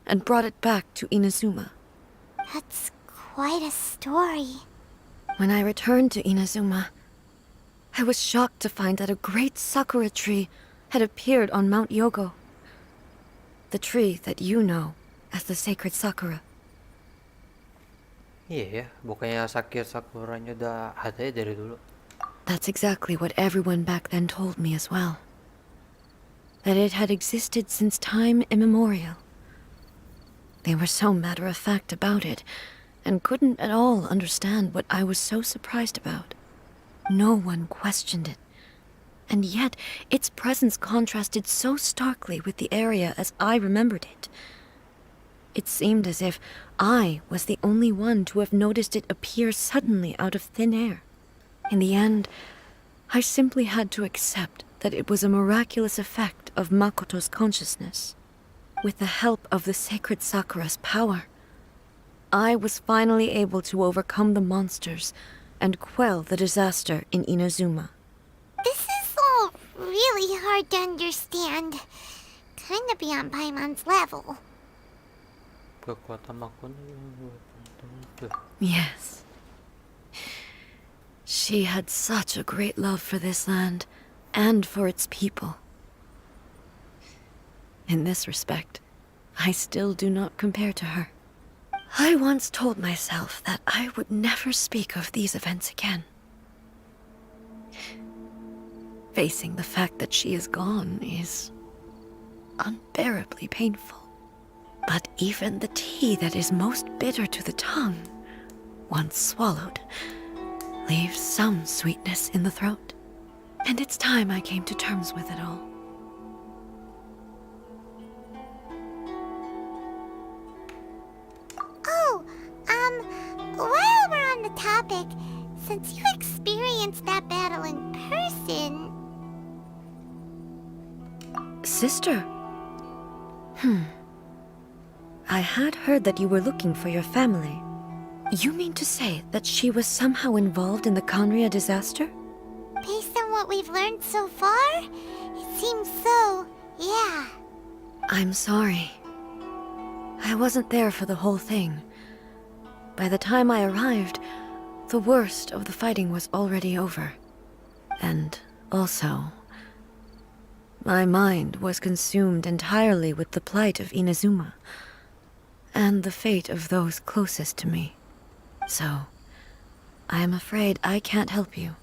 and brought it back to Inazuma. That's quite a story. When I returned to Inazuma, I was shocked to find that a great sakura tree had appeared on Mount Yogo. The tree that you know as the sacred sakura. Iya ya, bukannya sakuranya udah ada ya dari dulu. That's exactly what everyone back then told me as well. That it had existed since time immemorial. They were so matter-of-fact about it, and couldn't at all understand what I was so surprised about. No one questioned it. And yet, its presence contrasted so starkly with the area as I remembered it. It seemed as if I was the only one to have noticed it appear suddenly out of thin air. In the end, I simply had to accept that it was a miraculous effect of Makoto's consciousness. With the help of the sacred Sakura's power, I was finally able to overcome the monsters and quell the disaster in Inazuma. This is all really hard to understand. Kinda beyond Paimon's level. Kekuatan Makoto. Yes. She had such a great love for this land and for its people. In this respect, I still do not compare to her. I once told myself that I would never speak of these events again. Facing the fact that she is gone is unbearably painful. But even the tea that is most bitter to the tongue, once swallowed, leaves some sweetness in the throat. And it's time I came to terms with it all. Oh, while we're on the topic, since you experienced that battle in person... Sister? I had heard that you were looking for your family. You mean to say that she was somehow involved in the Conria disaster? Based on what we've learned so far, it seems so, yeah. I'm sorry. I wasn't there for the whole thing. By the time I arrived, the worst of the fighting was already over. And also, my mind was consumed entirely with the plight of Inazuma and the fate of those closest to me. So, I am afraid I can't help you.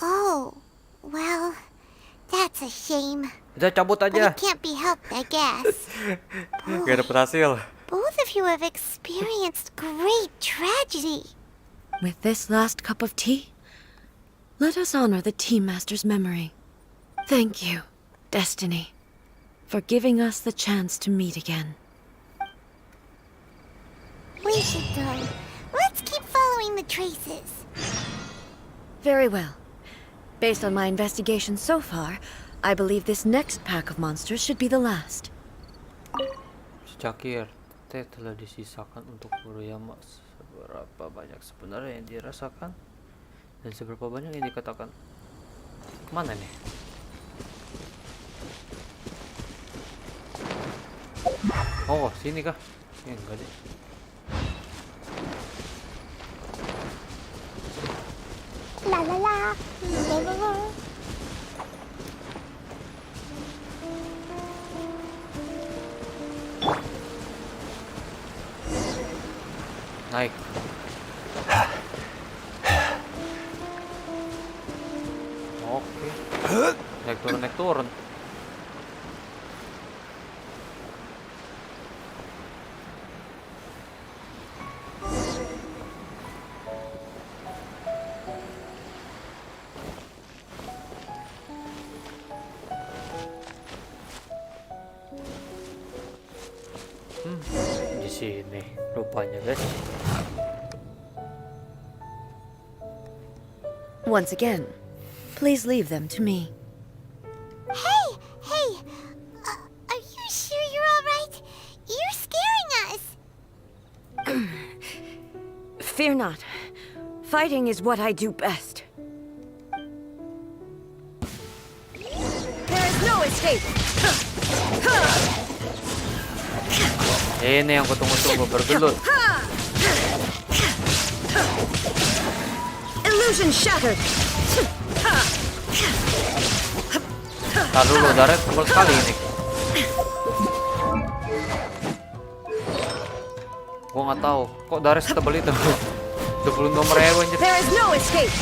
Oh, well, that's a shame. Udah cabut But aja. it can't be helped, I guess. Gak dapet hasil. Both of you have experienced great tragedy. With this last cup of tea, let us honor the Tea Master's memory. Thank you, Destiny, for giving us the chance to meet again. We should go. Let's keep following the traces. Very well. Based on my investigation so far, I believe this next pack of monsters should be the last. Secaki RT telah disisakan untuk Furuyama. Seberapa banyak sebenarnya yang dirasakan dan seberapa banyak yang dikatakan? Mana nih? Oh, sini kah? Enggak deh. La la la, la la la. Naik. Oke. Naik turun. Di sini rupanya, guys. Once again, please leave them to me. Hey, are you sure you're all right? You're scaring us. Fear not. Fighting is what I do best. There is no escape. Ini yang kutunggu-tunggu, bergelut. Illusion shattered. Tar dulu, darah tebal sekali ini. Gua nggak tahu, kok darah setebal itu. 26 ribu anjir. There is no escape.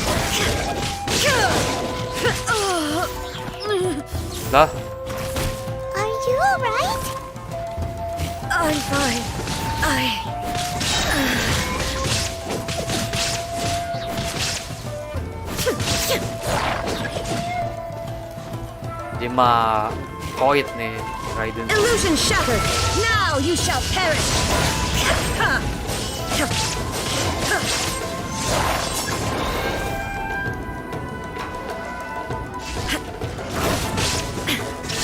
Dah. Are you all right? I'm fine. Dia mah koit nih, Raiden. Illusion shattered. Now you shall perish.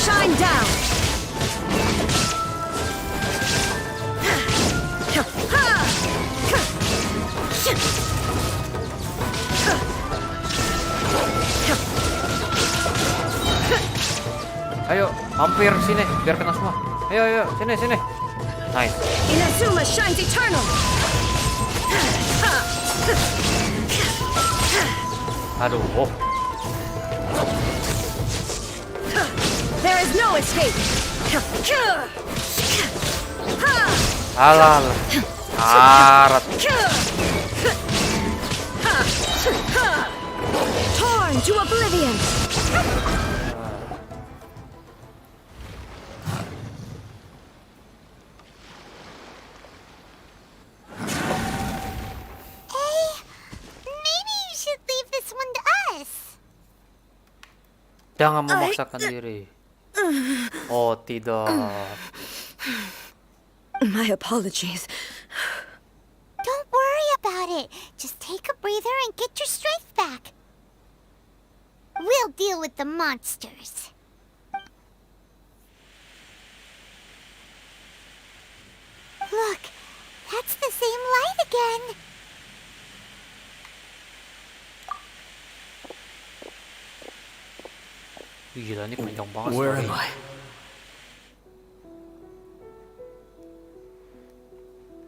Shine down. Ayo, hampir sini, biar kena semua. Ayo, sini. Nice. Inazuma shines eternal. Aduh, oh. There is no escape. Alah. Arat. Torn to oblivion. Jangan memaksakan diri. Oh, tidak. My apologies. Don't worry about it. Just take a breather and get your strength back. We'll deal with the monsters. Look, that's the same light again. Gila, ini panjang banget. Where story. am I?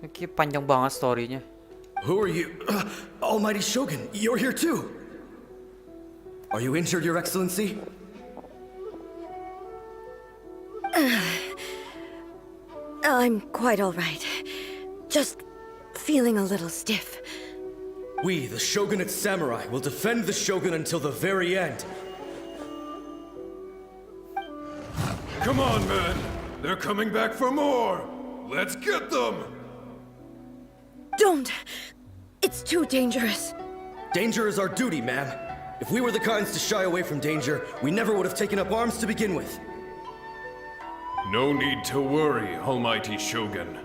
Ini panjang banget storynya. Who are you? Almighty Shogun, you're here too. Are you injured, Your Excellency? I'm quite all right. Just feeling a little stiff. We, the Shogunate Samurai, will defend the Shogun until the very end. Come on, men. They're coming back for more. Let's get them. Don't! It's too dangerous. Danger is our duty, ma'am. If we were the kinds to shy away from danger, we never would have taken up arms to begin with. No need to worry, Almighty Shogun.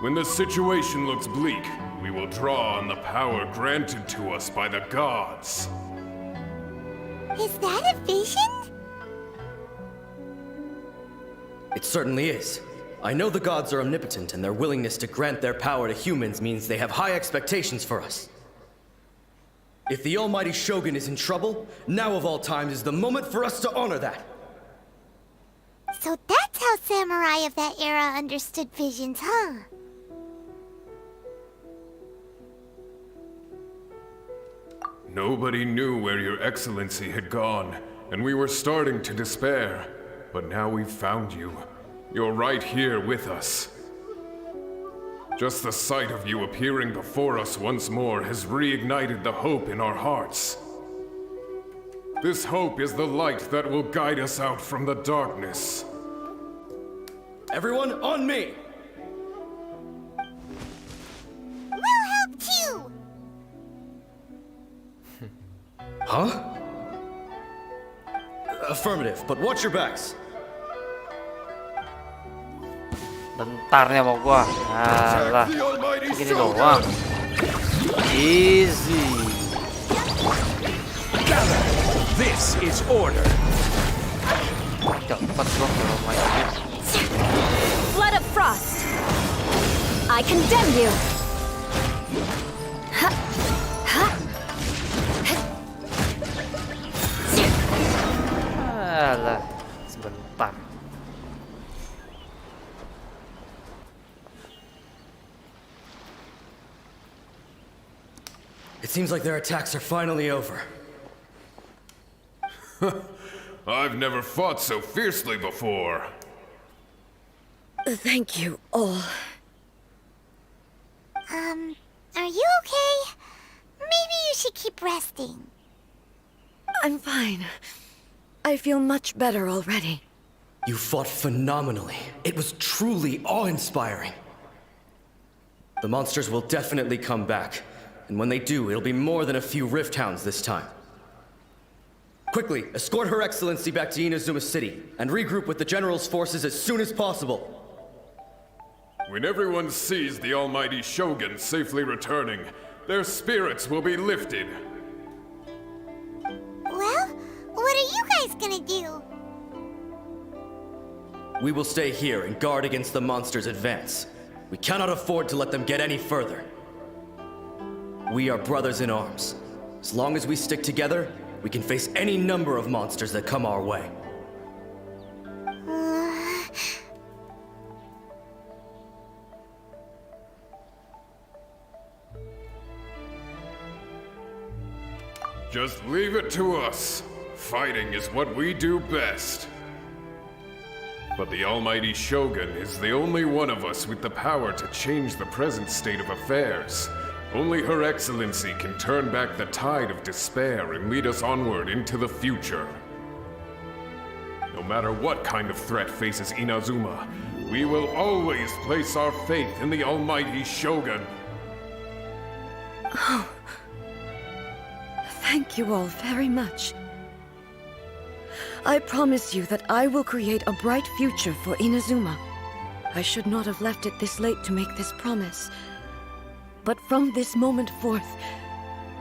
When the situation looks bleak, we will draw on the power granted to us by the gods. Is that a vision? It certainly is. I know the gods are omnipotent, and their willingness to grant their power to humans means they have high expectations for us. If the almighty Shogun is in trouble, now of all times is the moment for us to honor that. So that's how samurai of that era understood visions, huh? Nobody knew where your excellency had gone, and we were starting to despair. But now we've found you. You're right here with us. Just the sight of you appearing before us once more has reignited the hope in our hearts. This hope is the light that will guide us out from the darkness. Everyone, on me! We'll help too! Huh? Affirmative, but watch your backs. Bentar nih sama gua. Alah. Segini doang. Easy. This is order. Cepat gua kalau main. Flood of frost! I condemn you! Alah. Sebentar. It seems like their attacks are finally over. I've never fought so fiercely before. Thank you all. Are you okay? Maybe you should keep resting. I'm fine. I feel much better already. You fought phenomenally. It was truly awe-inspiring. The monsters will definitely come back. And when they do, it'll be more than a few Rift Hounds this time. Quickly, escort Her Excellency back to Inazuma City, and regroup with the General's forces as soon as possible. When everyone sees the almighty Shogun safely returning, their spirits will be lifted. Well, what are you guys gonna do? We will stay here and guard against the monsters' advance. We cannot afford to let them get any further. We are brothers in arms. As long as we stick together, we can face any number of monsters that come our way. Just leave it to us. Fighting is what we do best. But the almighty Shogun is the only one of us with the power to change the present state of affairs. Only Her Excellency can turn back the tide of despair and lead us onward into the future. No matter what kind of threat faces Inazuma, we will always place our faith in the almighty Shogun. Oh. Thank you all very much. I promise you that I will create a bright future for Inazuma. I should not have left it this late to make this promise. But from this moment forth,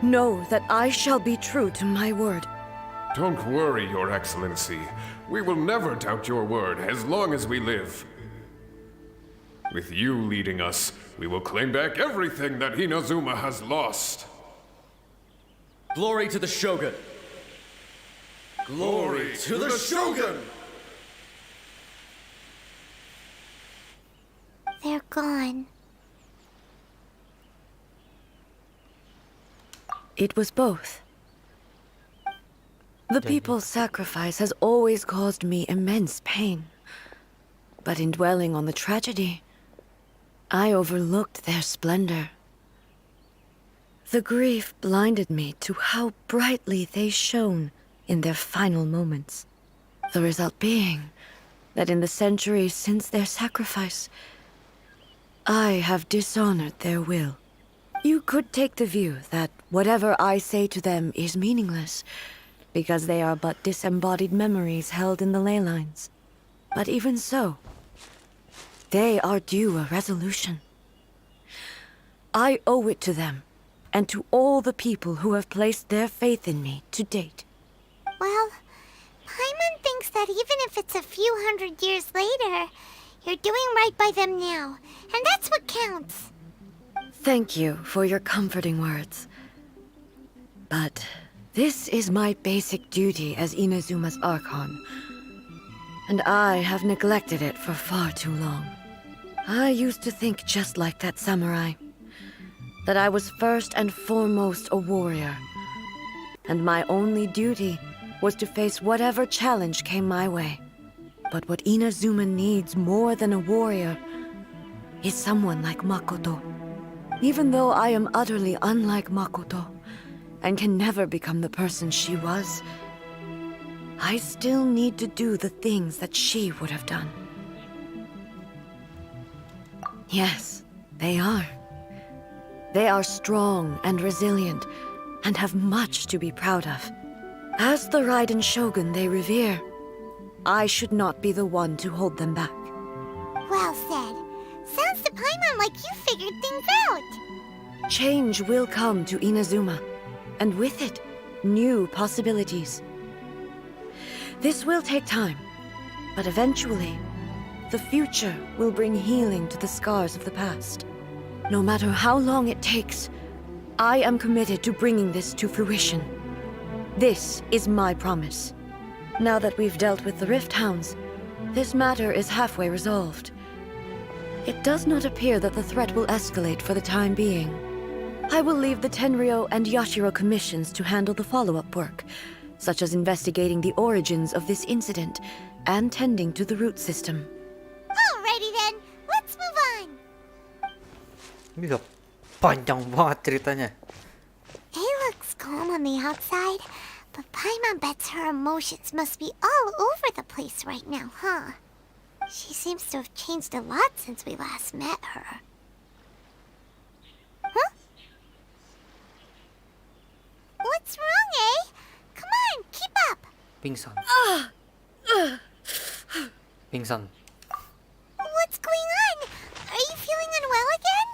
know that I shall be true to my word. Don't worry, Your Excellency. We will never doubt your word as long as we live. With you leading us, we will claim back everything that Inazuma has lost. Glory to the Shogun! Glory to the Shogun! They're gone. It was both. The people's sacrifice has always caused me immense pain. But in dwelling on the tragedy, I overlooked their splendor. The grief blinded me to how brightly they shone in their final moments. The result being that in the centuries since their sacrifice, I have dishonored their will. You could take the view that whatever I say to them is meaningless, because they are but disembodied memories held in the ley lines. But even so, they are due a resolution. I owe it to them, and to all the people who have placed their faith in me to date. Well, Paimon thinks that even if it's a few hundred years later, you're doing right by them now, and that's what counts. Thank you for your comforting words. But this is my basic duty as Inazuma's Archon, and I have neglected it for far too long. I used to think just like that samurai, that I was first and foremost a warrior, and my only duty was to face whatever challenge came my way. But what Inazuma needs more than a warrior is someone like Makoto. Even though I am utterly unlike Makoto, and can never become the person she was, I still need to do the things that she would have done. Yes, they are. They are strong and resilient, and have much to be proud of. As the Raiden Shogun they revere, I should not be the one to hold them back. Well said. Sounds to Paimon like you figured things out. Change will come to Inazuma, and with it, new possibilities. This will take time, but eventually, the future will bring healing to the scars of the past. No matter how long it takes, I am committed to bringing this to fruition. This is my promise. Now that we've dealt with the Rift Hounds, this matter is halfway resolved. It does not appear that the threat will escalate for the time being. I will leave the Tenryo and Yashiro commissions to handle the follow-up work, such as investigating the origins of this incident and tending to the root system. Alrighty then, let's move on. Bisa panjang banget ceritanya. It looks calm on the outside, but Paimon bets her emotions must be all over the place right now, huh? She seems to have changed a lot since we last met her. Huh? What's wrong, eh? Come on, keep up! Pingsan. Pingsan. What's going on? Are you feeling unwell again?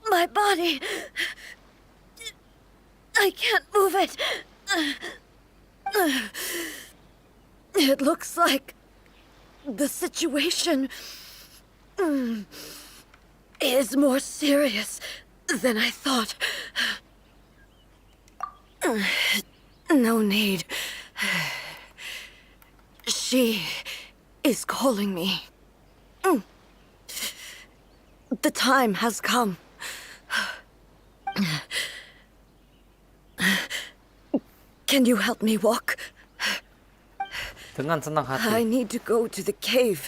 My body... I can't move it. It looks like the situation is more serious than I thought. No need. She is calling me. The time has come. Can you help me walk? Dengan senang I hati. need to go to the cave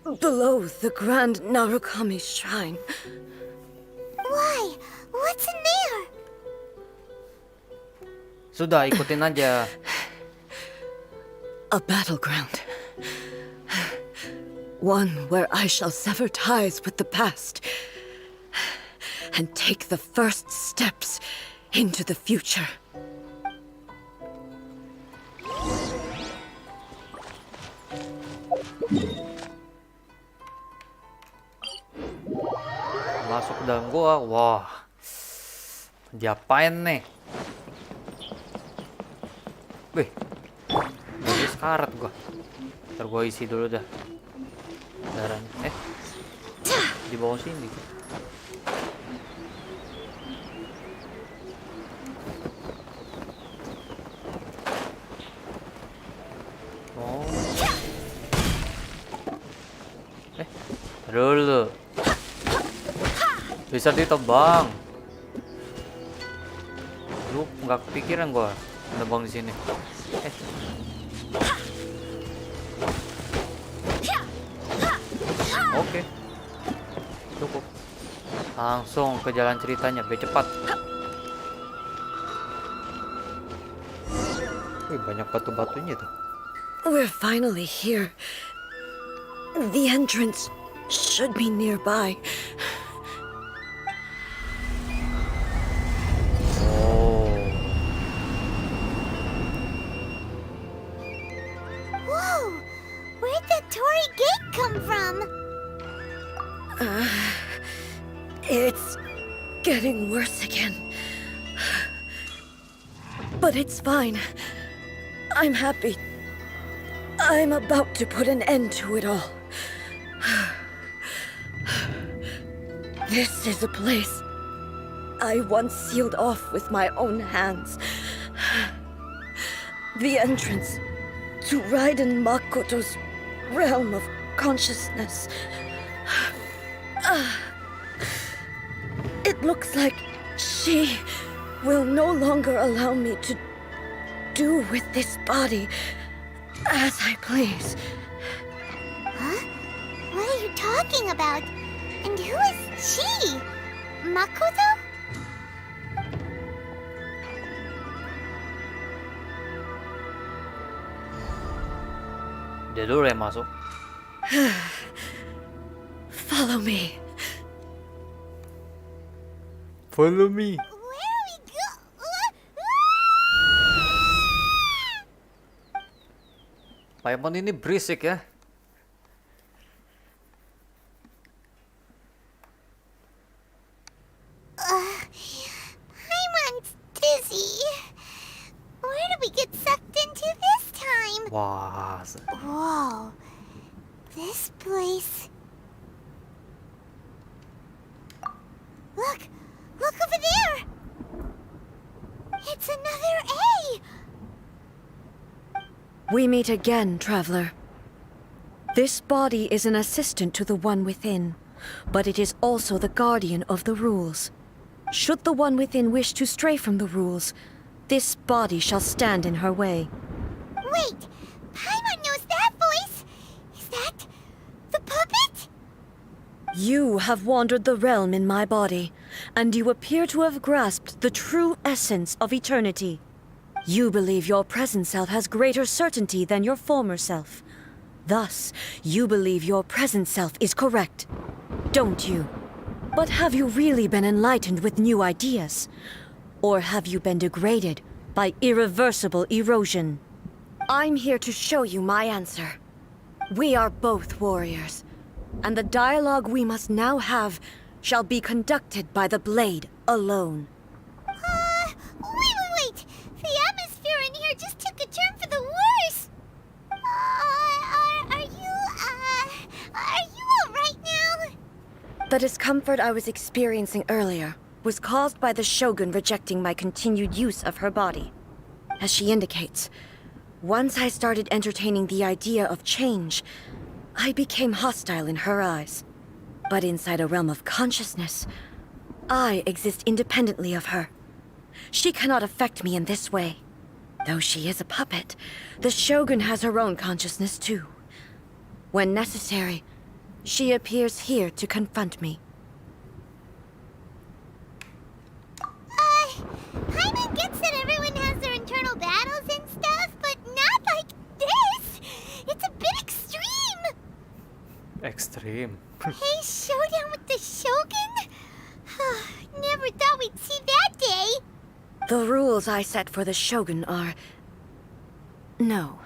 below the Grand Narukami Shrine. Why? What's in there? Sudah, ikutin aja. A battleground. One where I shall sever ties with the past and take the first steps into the future. Masuk ke dalam gua. Wah. Diapain nih? Wih. Jadi sekarat gua. Ntar gua isi dulu dah. Darahnya. Di bawah sini. Oh. Dulu. Bisa ditebang. Lu nggak kepikiran gua nebang di sini. Oke. Cukup. Langsung ke jalan ceritanya, biar cepat. Wih, banyak batu-batunya tuh. We're finally here. The entrance should be nearby. Whoa! Where'd that Torii gate come from? It's getting worse again. But it's fine. I'm happy. I'm about to put an end to it all. This is a place I once sealed off with my own hands. The entrance to Raiden Makoto's realm of consciousness. It looks like she will no longer allow me to do with this body as I please. Huh? What are you talking about? And who is she? Makoto? Dia dulu yang masuk. Follow me. Follow me. Where are we go? Paimon ini berisik ya. I'm dizzy. Where did we get sucked into this time? Wah. Whoa. This place. Look! Look over there! It's another A! We meet again, traveler. This body is an assistant to the one within, but it is also the guardian of the rules. Should the one within wish to stray from the rules, this body shall stand in her way. Wait! Paimon knows that voice! Is that the puppet? You have wandered the realm in my body, and you appear to have grasped the true essence of eternity. You believe your present self has greater certainty than your former self. Thus, you believe your present self is correct, don't you? But have you really been enlightened with new ideas? Or have you been degraded by irreversible erosion? I'm here to show you my answer. We are both warriors, and the dialogue we must now have shall be conducted by the blade alone. Wait! The atmosphere in here just took a turn for the worse! Are you alright now? The discomfort I was experiencing earlier was caused by the Shogun rejecting my continued use of her body. As she indicates, once I started entertaining the idea of change, I became hostile in her eyes. But inside a realm of consciousness, I exist independently of her. She cannot affect me in this way. Though she is a puppet, the Shogun has her own consciousness too. When necessary, she appears here to confront me. Paimon gets that everyone has their internal battles and stuff, but not like this! It's a bit extreme! Extreme. Hey, showdown with the Shogun? Never thought we'd see that day! The rules I set for the Shogun are... No.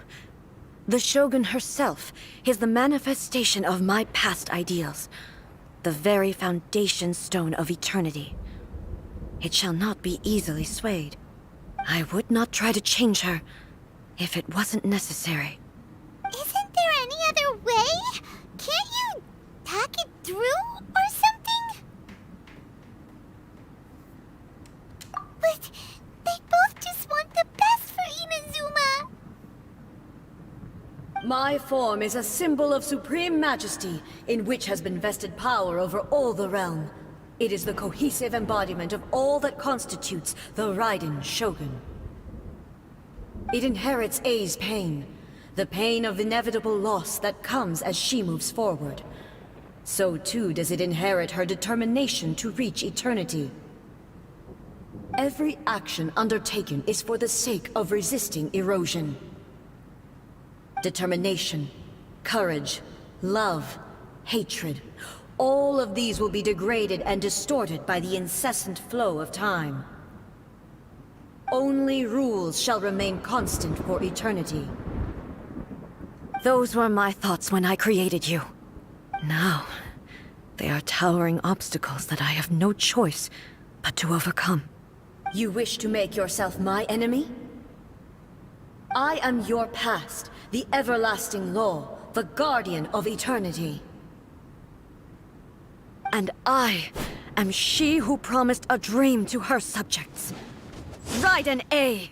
The Shogun herself is the manifestation of my past ideals. The very foundation stone of eternity. It shall not be easily swayed. I would not try to change her if it wasn't necessary. Isn't there any other way? Can't you talk it through or something? But they both just want the best for Inazuma. My form is a symbol of supreme majesty, in which has been vested power over all the realm. It is the cohesive embodiment of all that constitutes the Raiden Shogun. It inherits A's pain, the pain of inevitable loss that comes as she moves forward. So too does it inherit her determination to reach eternity. Every action undertaken is for the sake of resisting erosion. Determination, courage, love, hatred, all of these will be degraded and distorted by the incessant flow of time. Only rules shall remain constant for eternity. Those were my thoughts when I created you. Now, They are towering obstacles that I have no choice but to overcome. You wish to make yourself my enemy? I am your past, the everlasting law, the guardian of eternity. And I am she who promised a dream to her subjects. Write an A!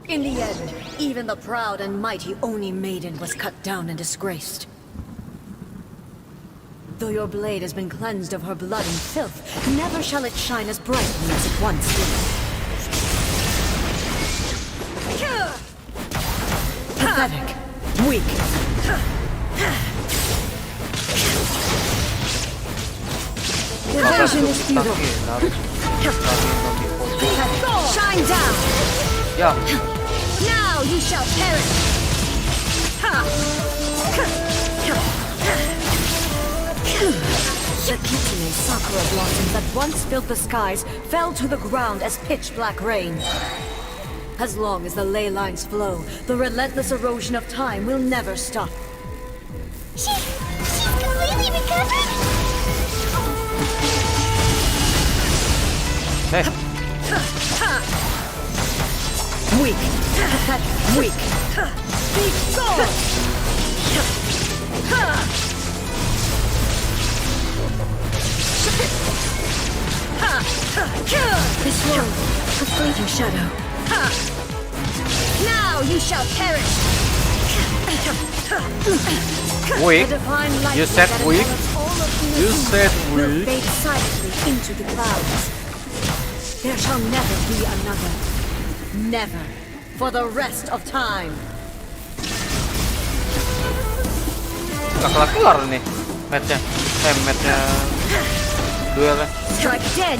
In the end, even the proud and mighty Oni maiden was cut down and disgraced. Though your blade has been cleansed of her blood and filth, never shall it shine as brightly as it once did. Pathetic. Weak. Evasion is futile. Shine down! Ya, Now you shall perish! The kitsune sakura blossoms that once filled the skies fell to the ground as pitch-black rain. As long as the ley lines flow, the relentless erosion of time will never stop. She's completely recovered? hey, Weak. Pathetic. Weak. Be gone! This world, a fleeting shadow. Now you shall perish! weak. The divine light You said that weak? envelops all of You Inazuma said will weak? fade silently into the clouds. There shall never be another. Never. For the rest of time. Gak kelar-kelar nih matchnya. Matchnya duelnya. Strike dead!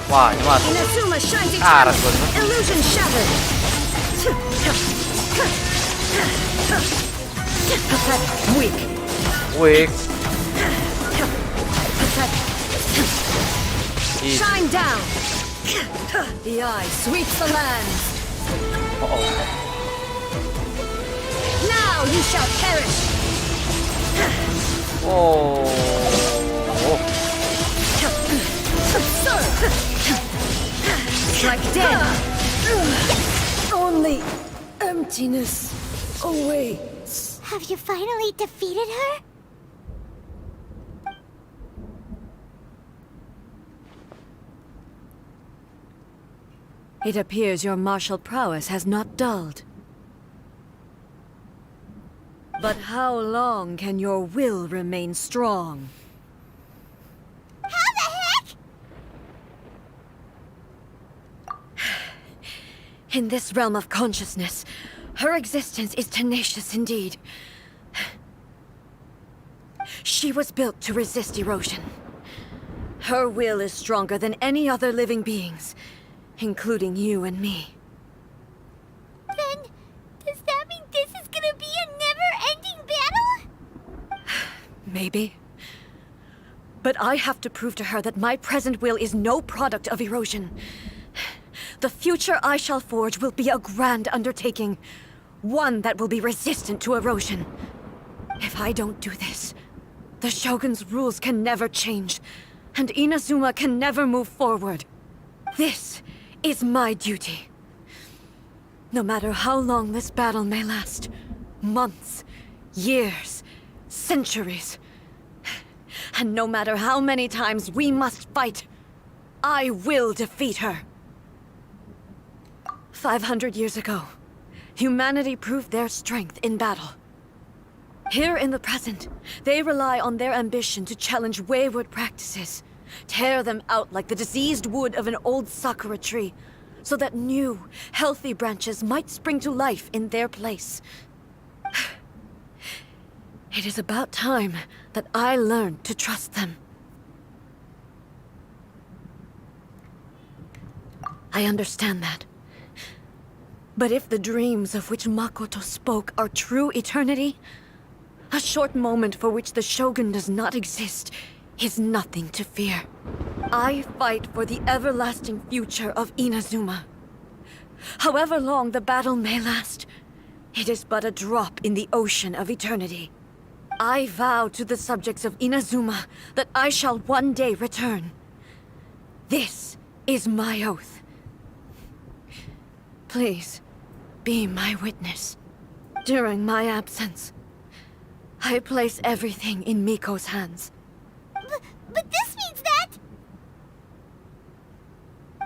Wah, ini mah Inazuma shines karat eternal! gua. Illusion shattered! Pathetic. Weak. Weak. Pathetic. Easy. Shine down! The eye sweeps the land! Oh. Now you shall perish! Oh. Strike dead! Only emptiness awaits. Have you finally defeated her? It appears your martial prowess has not dulled. But how long can your will remain strong? How the heck? In this realm of consciousness, her existence is tenacious indeed. She was built to resist erosion. Her will is stronger than any other living being's, including you and me. Then, does that mean this is gonna be a never-ending battle? Maybe. But I have to prove to her that my present will is no product of erosion. The future I shall forge will be a grand undertaking, one that will be resistant to erosion. If I don't do this, the Shogun's rules can never change, and Inazuma can never move forward. This is my duty. No matter how long this battle may last, months, years, centuries, and no matter how many times we must fight, I will defeat her. 500 years ago, humanity proved their strength in battle. Here in the present, they rely on their ambition to challenge wayward practices, tear them out like the diseased wood of an old sakura tree, so that new, healthy branches might spring to life in their place. It is about time that I learned to trust them. I understand that. But if the dreams of which Makoto spoke are true eternity, a short moment for which the Shogun does not exist is nothing to fear. I fight for the everlasting future of Inazuma. However long the battle may last, it is but a drop in the ocean of eternity. I vow to the subjects of Inazuma that I shall one day return. This is my oath. Please, be my witness. During my absence, I place everything in Miko's hands. But this means that...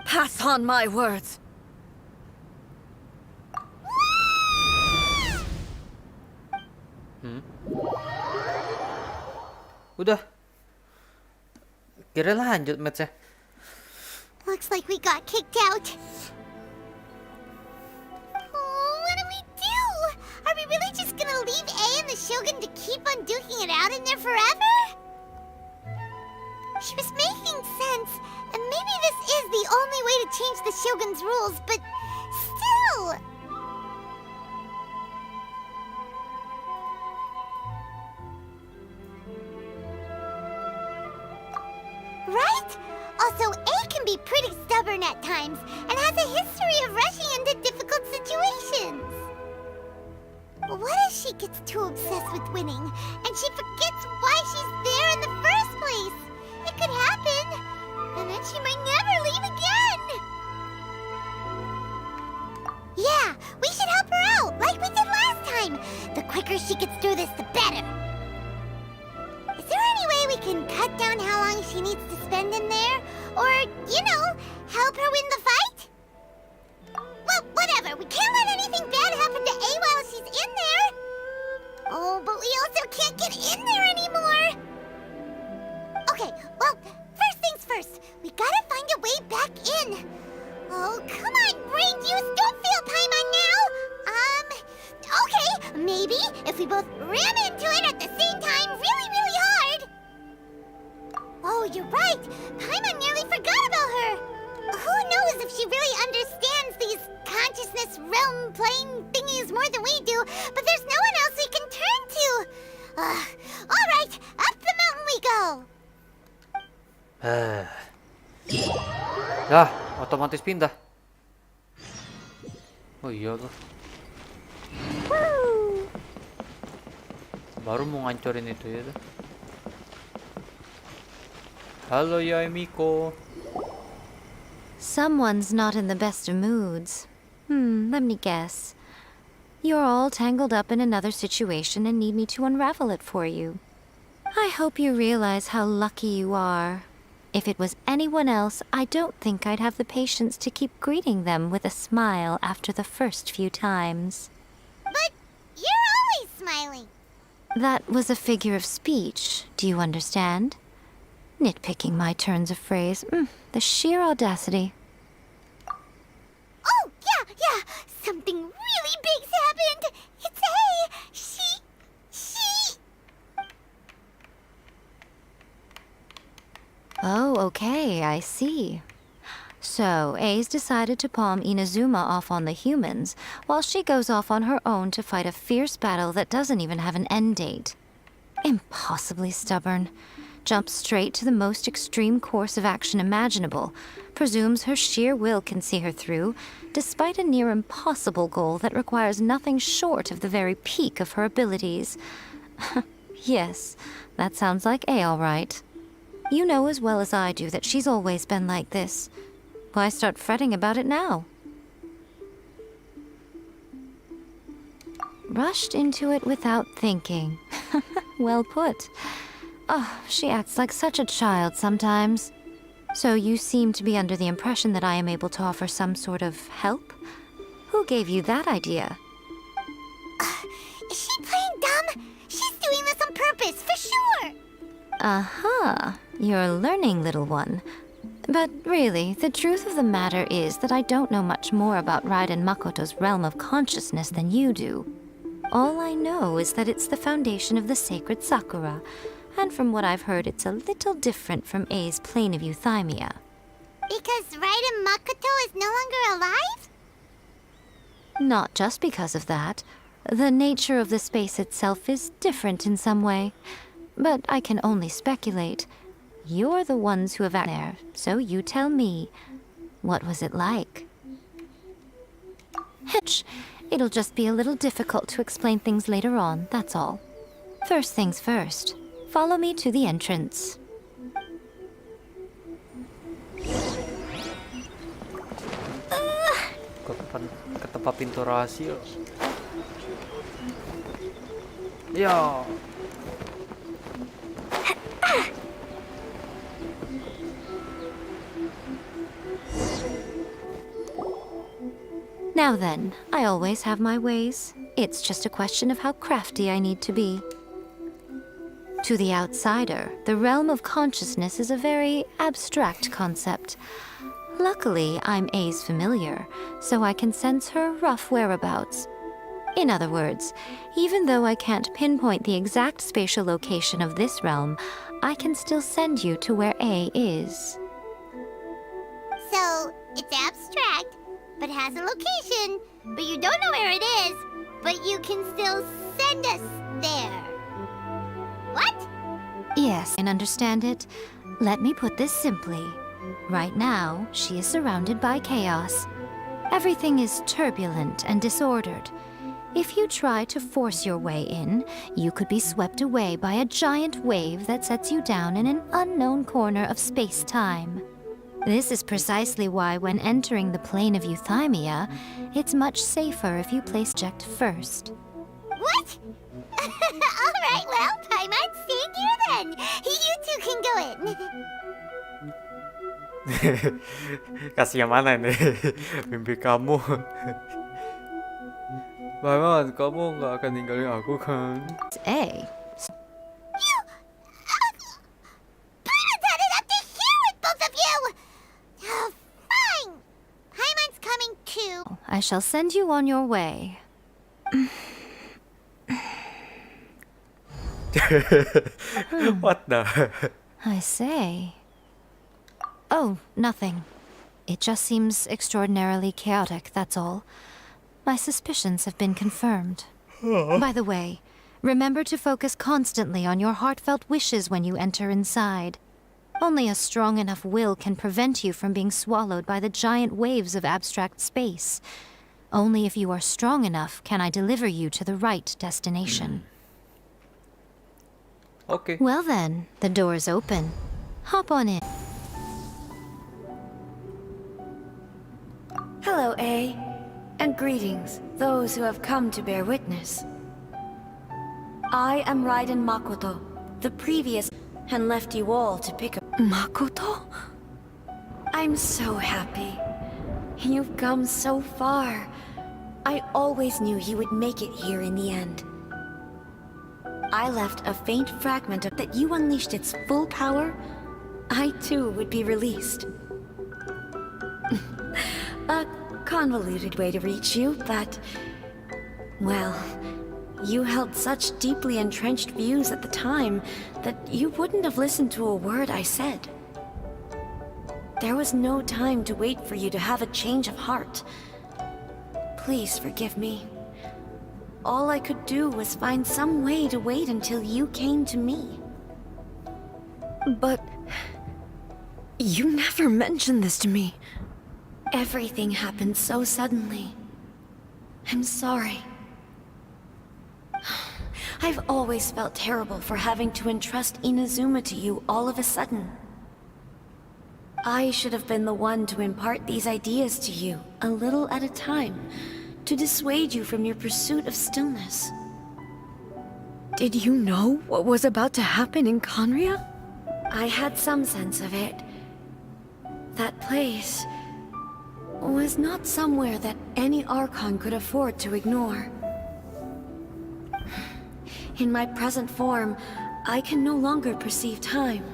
Pass on my words. Udah. Kira lanjut match-nya. Looks like we got kicked out. Oh, what do we do? Are we really just gonna leave A and the Shogun to keep on duking it out in there forever? She was making sense, and maybe this is the only way to change the Shogun's rules, but still... Right? Also, A can be pretty stubborn at times, and has a history of rushing into difficult situations. What if she gets too obsessed with winning, and she forgets why she's there in the first place? It could happen, and then she might never leave again. Yeah, we should help her out, like we did last time. The quicker she gets through this, the better. Is there any way we can cut down how long she needs to spend in there? Or, you know, help her win the fight? Well, whatever. We can't let anything bad happen to A while she's in there. Oh, but we also can't get in there anymore. Okay, well, first things first. We gotta find a way back in. Oh, come on, brain juice. Don't feel Paimon now. Okay, maybe if we both ram into it at the same time really, really hard. Oh, you're right. Paimon nearly forgot about her. Who knows if she really understands these consciousness realm plane thingies more than we do, but there's no one else we can turn to. All right, up the mountain we go. Dah, otomatis pindah. Oh iya tuh. Baru mau ngancurin itu ya tuh. Halo ya Miko. Someone's not in the best of moods. Let me guess. You're all tangled up in another situation and need me to unravel it for you. I hope you realize how lucky you are. If it was anyone else, I don't think I'd have the patience to keep greeting them with a smile after the first few times. But you're always smiling. That was a figure of speech, do you understand? Nitpicking my turns of phrase. The sheer audacity. Oh, yeah. Something really big's happened. It's A. She... Oh, okay, I see. So, A's decided to palm Inazuma off on the humans, while she goes off on her own to fight a fierce battle that doesn't even have an end date. Impossibly stubborn. Jumps straight to the most extreme course of action imaginable, presumes her sheer will can see her through, despite a near impossible goal that requires nothing short of the very peak of her abilities. Yes, that sounds like A all right. You know as well as I do that she's always been like this. Why start fretting about it now? Rushed into it without thinking. Well put. Oh, she acts like such a child sometimes. So you seem to be under the impression that I am able to offer some sort of help? Who gave you that idea? Is she playing dumb? She's doing this on purpose, for sure. Aha, you're learning, little one. But really, the truth of the matter is that I don't know much more about Raiden Makoto's realm of consciousness than you do. All I know is that it's the foundation of the sacred Sakura, and from what I've heard, it's a little different from A's plane of euthymia. Because Raiden Makoto is no longer alive? Not just because of that. The nature of the space itself is different in some way. But I can only speculate. You're the ones who have acted there, so you tell me. What was it like? Hitch. It'll just be a little difficult to explain things later on, that's all. First things first, follow me to the entrance. Ke tempat pintu rahasia. Ya. Now then, I always have my ways. It's just a question of how crafty I need to be. To the outsider, the realm of consciousness is a very abstract concept. Luckily, I'm A's familiar, so I can sense her rough whereabouts. In other words, even though I can't pinpoint the exact spatial location of this realm, I can still send you to where A is. So, it's abstract, but has a location, but you don't know where it is, but you can still send us there. What? Yes, I understand it. Let me put this simply. Right now, she is surrounded by chaos. Everything is turbulent and disordered. If you try to force your way in, you could be swept away by a giant wave that sets you down in an unknown corner of space-time. This is precisely why when entering the plane of Euthymia, it's much safer if you place eject first. What? Alright, well, Paimon's staying here then. You two can go in. Kasih yang mana ini? Mimpi kamu. Paimon, kamu nggak akan ninggalin aku kan? It's A. Paimon's had it up to here with both of you! Oh, fine. Paimon's coming too. I shall send you on your way. What the? I say. Oh, nothing. It just seems extraordinarily chaotic, that's all. My suspicions have been confirmed. By the way, remember to focus constantly on your heartfelt wishes when you enter inside. Only a strong enough will can prevent you from being swallowed by the giant waves of abstract space. Only if you are strong enough can I deliver you to the right destination. Okay. Well then, the door's open. Hop on in. Hello, A. And greetings, those who have come to bear witness. I am Raiden Makoto, the previous, and left you all to pick up. Makoto? I'm so happy. You've come so far. I always knew you would make it here in the end. I left a faint fragment of that you unleashed its full power, I too would be released. A convoluted way to reach you, but... well, you held such deeply entrenched views at the time that you wouldn't have listened to a word I said. There was no time to wait for you to have a change of heart. Please forgive me. All I could do was find some way to wait until you came to me. But... you never mentioned this to me. Everything happened so suddenly. I'm sorry. I've always felt terrible for having to entrust Inazuma to you all of a sudden. I should have been the one to impart these ideas to you, a little at a time, to dissuade you from your pursuit of stillness. Did you know what was about to happen in Conria? I had some sense of it. That place was not somewhere that any Archon could afford to ignore. In my present form, I can no longer perceive time.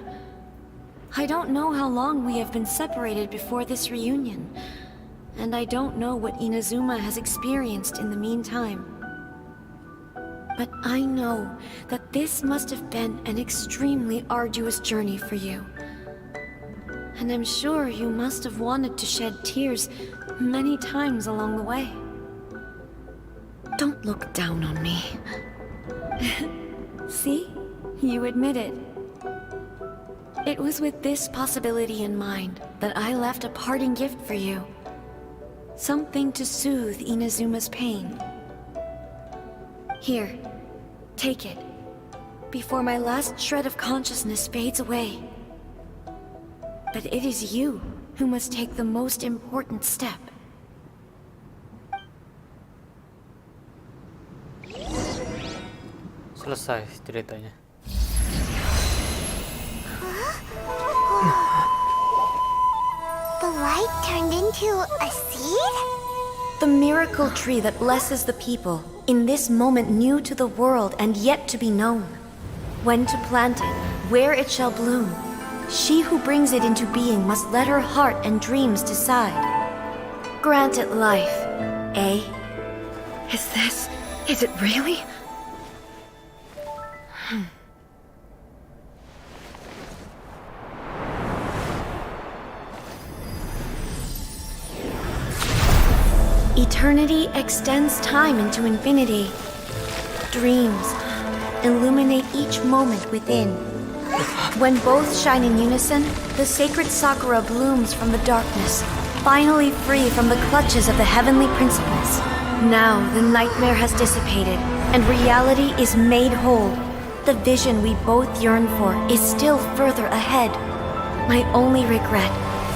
I don't know how long we have been separated before this reunion, and I don't know what Inazuma has experienced in the meantime. But I know that this must have been an extremely arduous journey for you. And I'm sure you must have wanted to shed tears many times along the way. Don't look down on me. See? You admit it. It was with this possibility in mind that I left a parting gift for you. Something to soothe Inazuma's pain. Here, take it. before my last shred of consciousness fades away. But it is you who must take the most important step. Selesai ceritanya. The light turned into a seed? The miracle tree that blesses the people, in this moment new to the world and yet to be known. When to plant it, where it shall bloom. She who brings it into being must let her heart and dreams decide. Grant it life, eh? Is it really? Eternity extends time into infinity. Dreams illuminate each moment within. When both shine in unison, the sacred Sakura blooms from the darkness, finally free from the clutches of the heavenly principles. Now the nightmare has dissipated, and reality is made whole. The vision we both yearn for is still further ahead. My only regret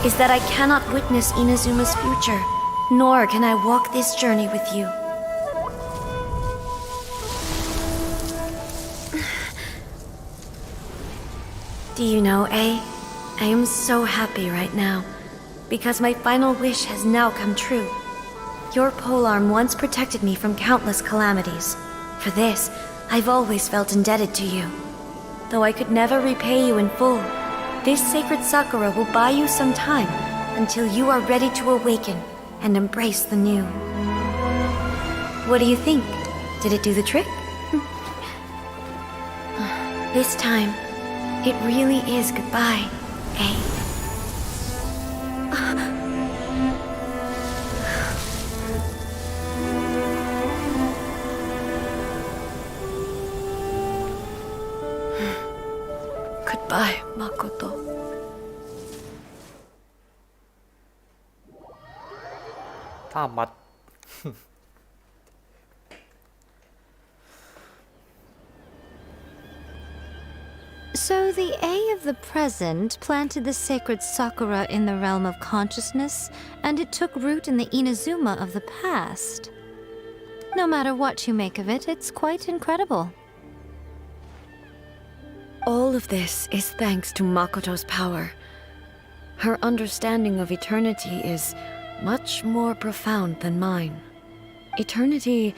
is that I cannot witness Inazuma's future, nor can I walk this journey with you. Do you know, I am so happy right now, because my final wish has now come true. Your polearm once protected me from countless calamities. For this, I've always felt indebted to you. Though I could never repay you in full, this sacred Sakura will buy you some time until you are ready to awaken and embrace the new. What do you think? Did it do the trick? This time, it really is goodbye, eh? Goodbye, Makoto. Tamat. So the A of the present planted the sacred Sakura in the realm of consciousness, and it took root in the Inazuma of the past. No matter what you make of it, it's quite incredible. All of this is thanks to Makoto's power. Her understanding of eternity is much more profound than mine. Eternity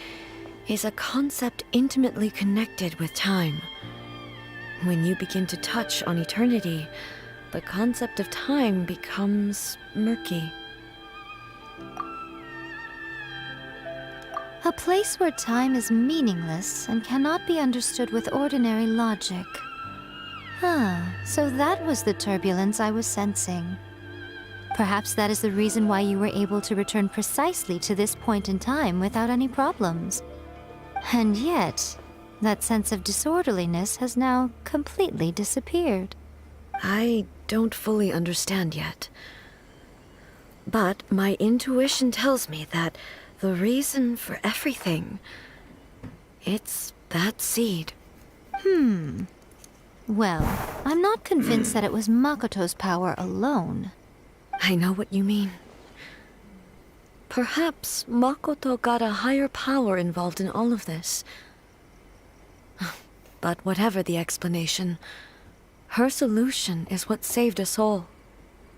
is a concept intimately connected with time. When you begin to touch on eternity, the concept of time becomes murky. A place where time is meaningless and cannot be understood with ordinary logic. So that was the turbulence I was sensing. Perhaps that is the reason why you were able to return precisely to this point in time without any problems. And yet, that sense of disorderliness has now completely disappeared. I don't fully understand yet. But my intuition tells me that the reason for everything, it's that seed. Well, I'm not convinced that it was Makoto's power alone. I know what you mean. Perhaps Makoto got a higher power involved in all of this. But whatever the explanation, her solution is what saved us all.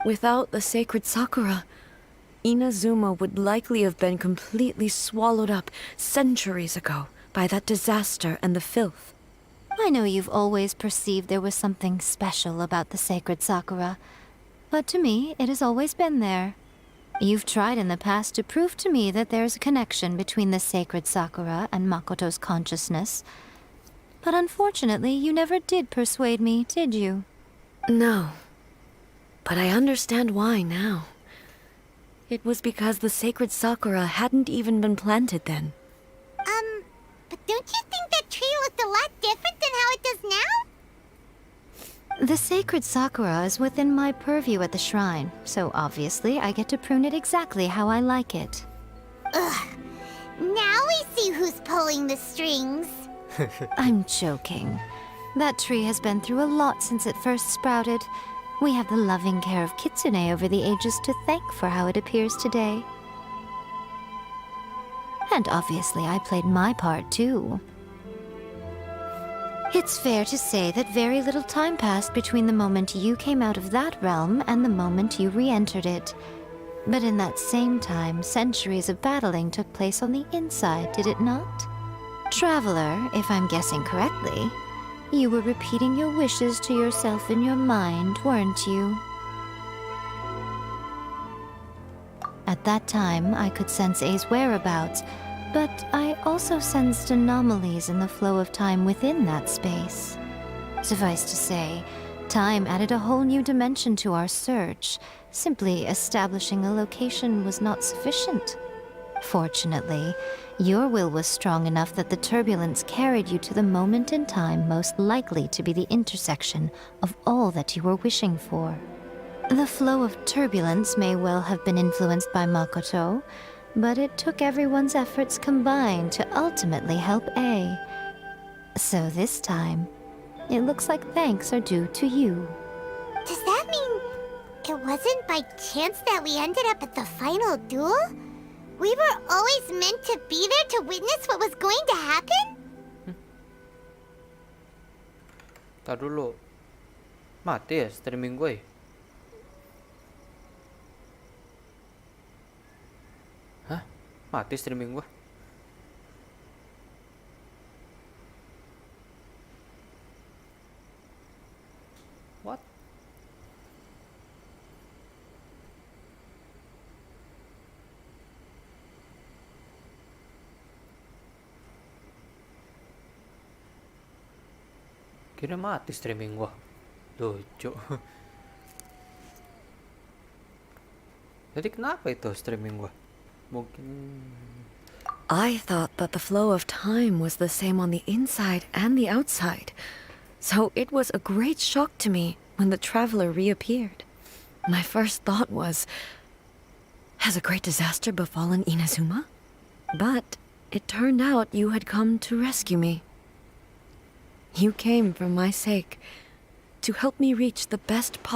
Without the sacred Sakura, Inazuma would likely have been completely swallowed up centuries ago by that disaster and the filth. I know you've always perceived there was something special about the sacred Sakura, but to me, it has always been there. You've tried in the past to prove to me that there's a connection between the sacred Sakura and Makoto's consciousness, but unfortunately, you never did persuade me, did you? No. But I understand why now. It was because the sacred Sakura hadn't even been planted then. But don't you think that tree looked a lot different than how it does now? The sacred Sakura is within my purview at the shrine, so obviously I get to prune it exactly how I like it. Ugh. Now we see who's pulling the strings. I'm joking. That tree has been through a lot since it first sprouted. We have the loving care of Kitsune over the ages to thank for how it appears today. And obviously I played my part too. It's fair to say that very little time passed between the moment you came out of that realm and the moment you re-entered it. But in that same time, centuries of battling took place on the inside, did it not? Traveler, if I'm guessing correctly, you were repeating your wishes to yourself in your mind, weren't you? At that time, I could sense A's whereabouts, but I also sensed anomalies in the flow of time within that space. Suffice to say, time added a whole new dimension to our search. Simply establishing a location was not sufficient. Fortunately, your will was strong enough that the turbulence carried you to the moment in time most likely to be the intersection of all that you were wishing for. The flow of turbulence may well have been influenced by Makoto, but it took everyone's efforts combined to ultimately help A. So this time, it looks like thanks are due to you. Does that mean it wasn't by chance that we ended up at the final duel? We were always meant to be there to witness what was going to happen? Tar dulu. Mati ya streaming gue. Hah? Mati streaming gue. What? Kira mati streaming gua. Lucu. Jadi kenapa itu streaming gua? Mungkin I thought that the flow of time was the same on the inside and the outside. So it was a great shock to me when the traveler reappeared. My first thought was, has a great disaster befallen Inazuma? But it turned out you had come to rescue me. You came for my sake, to help me reach the best possible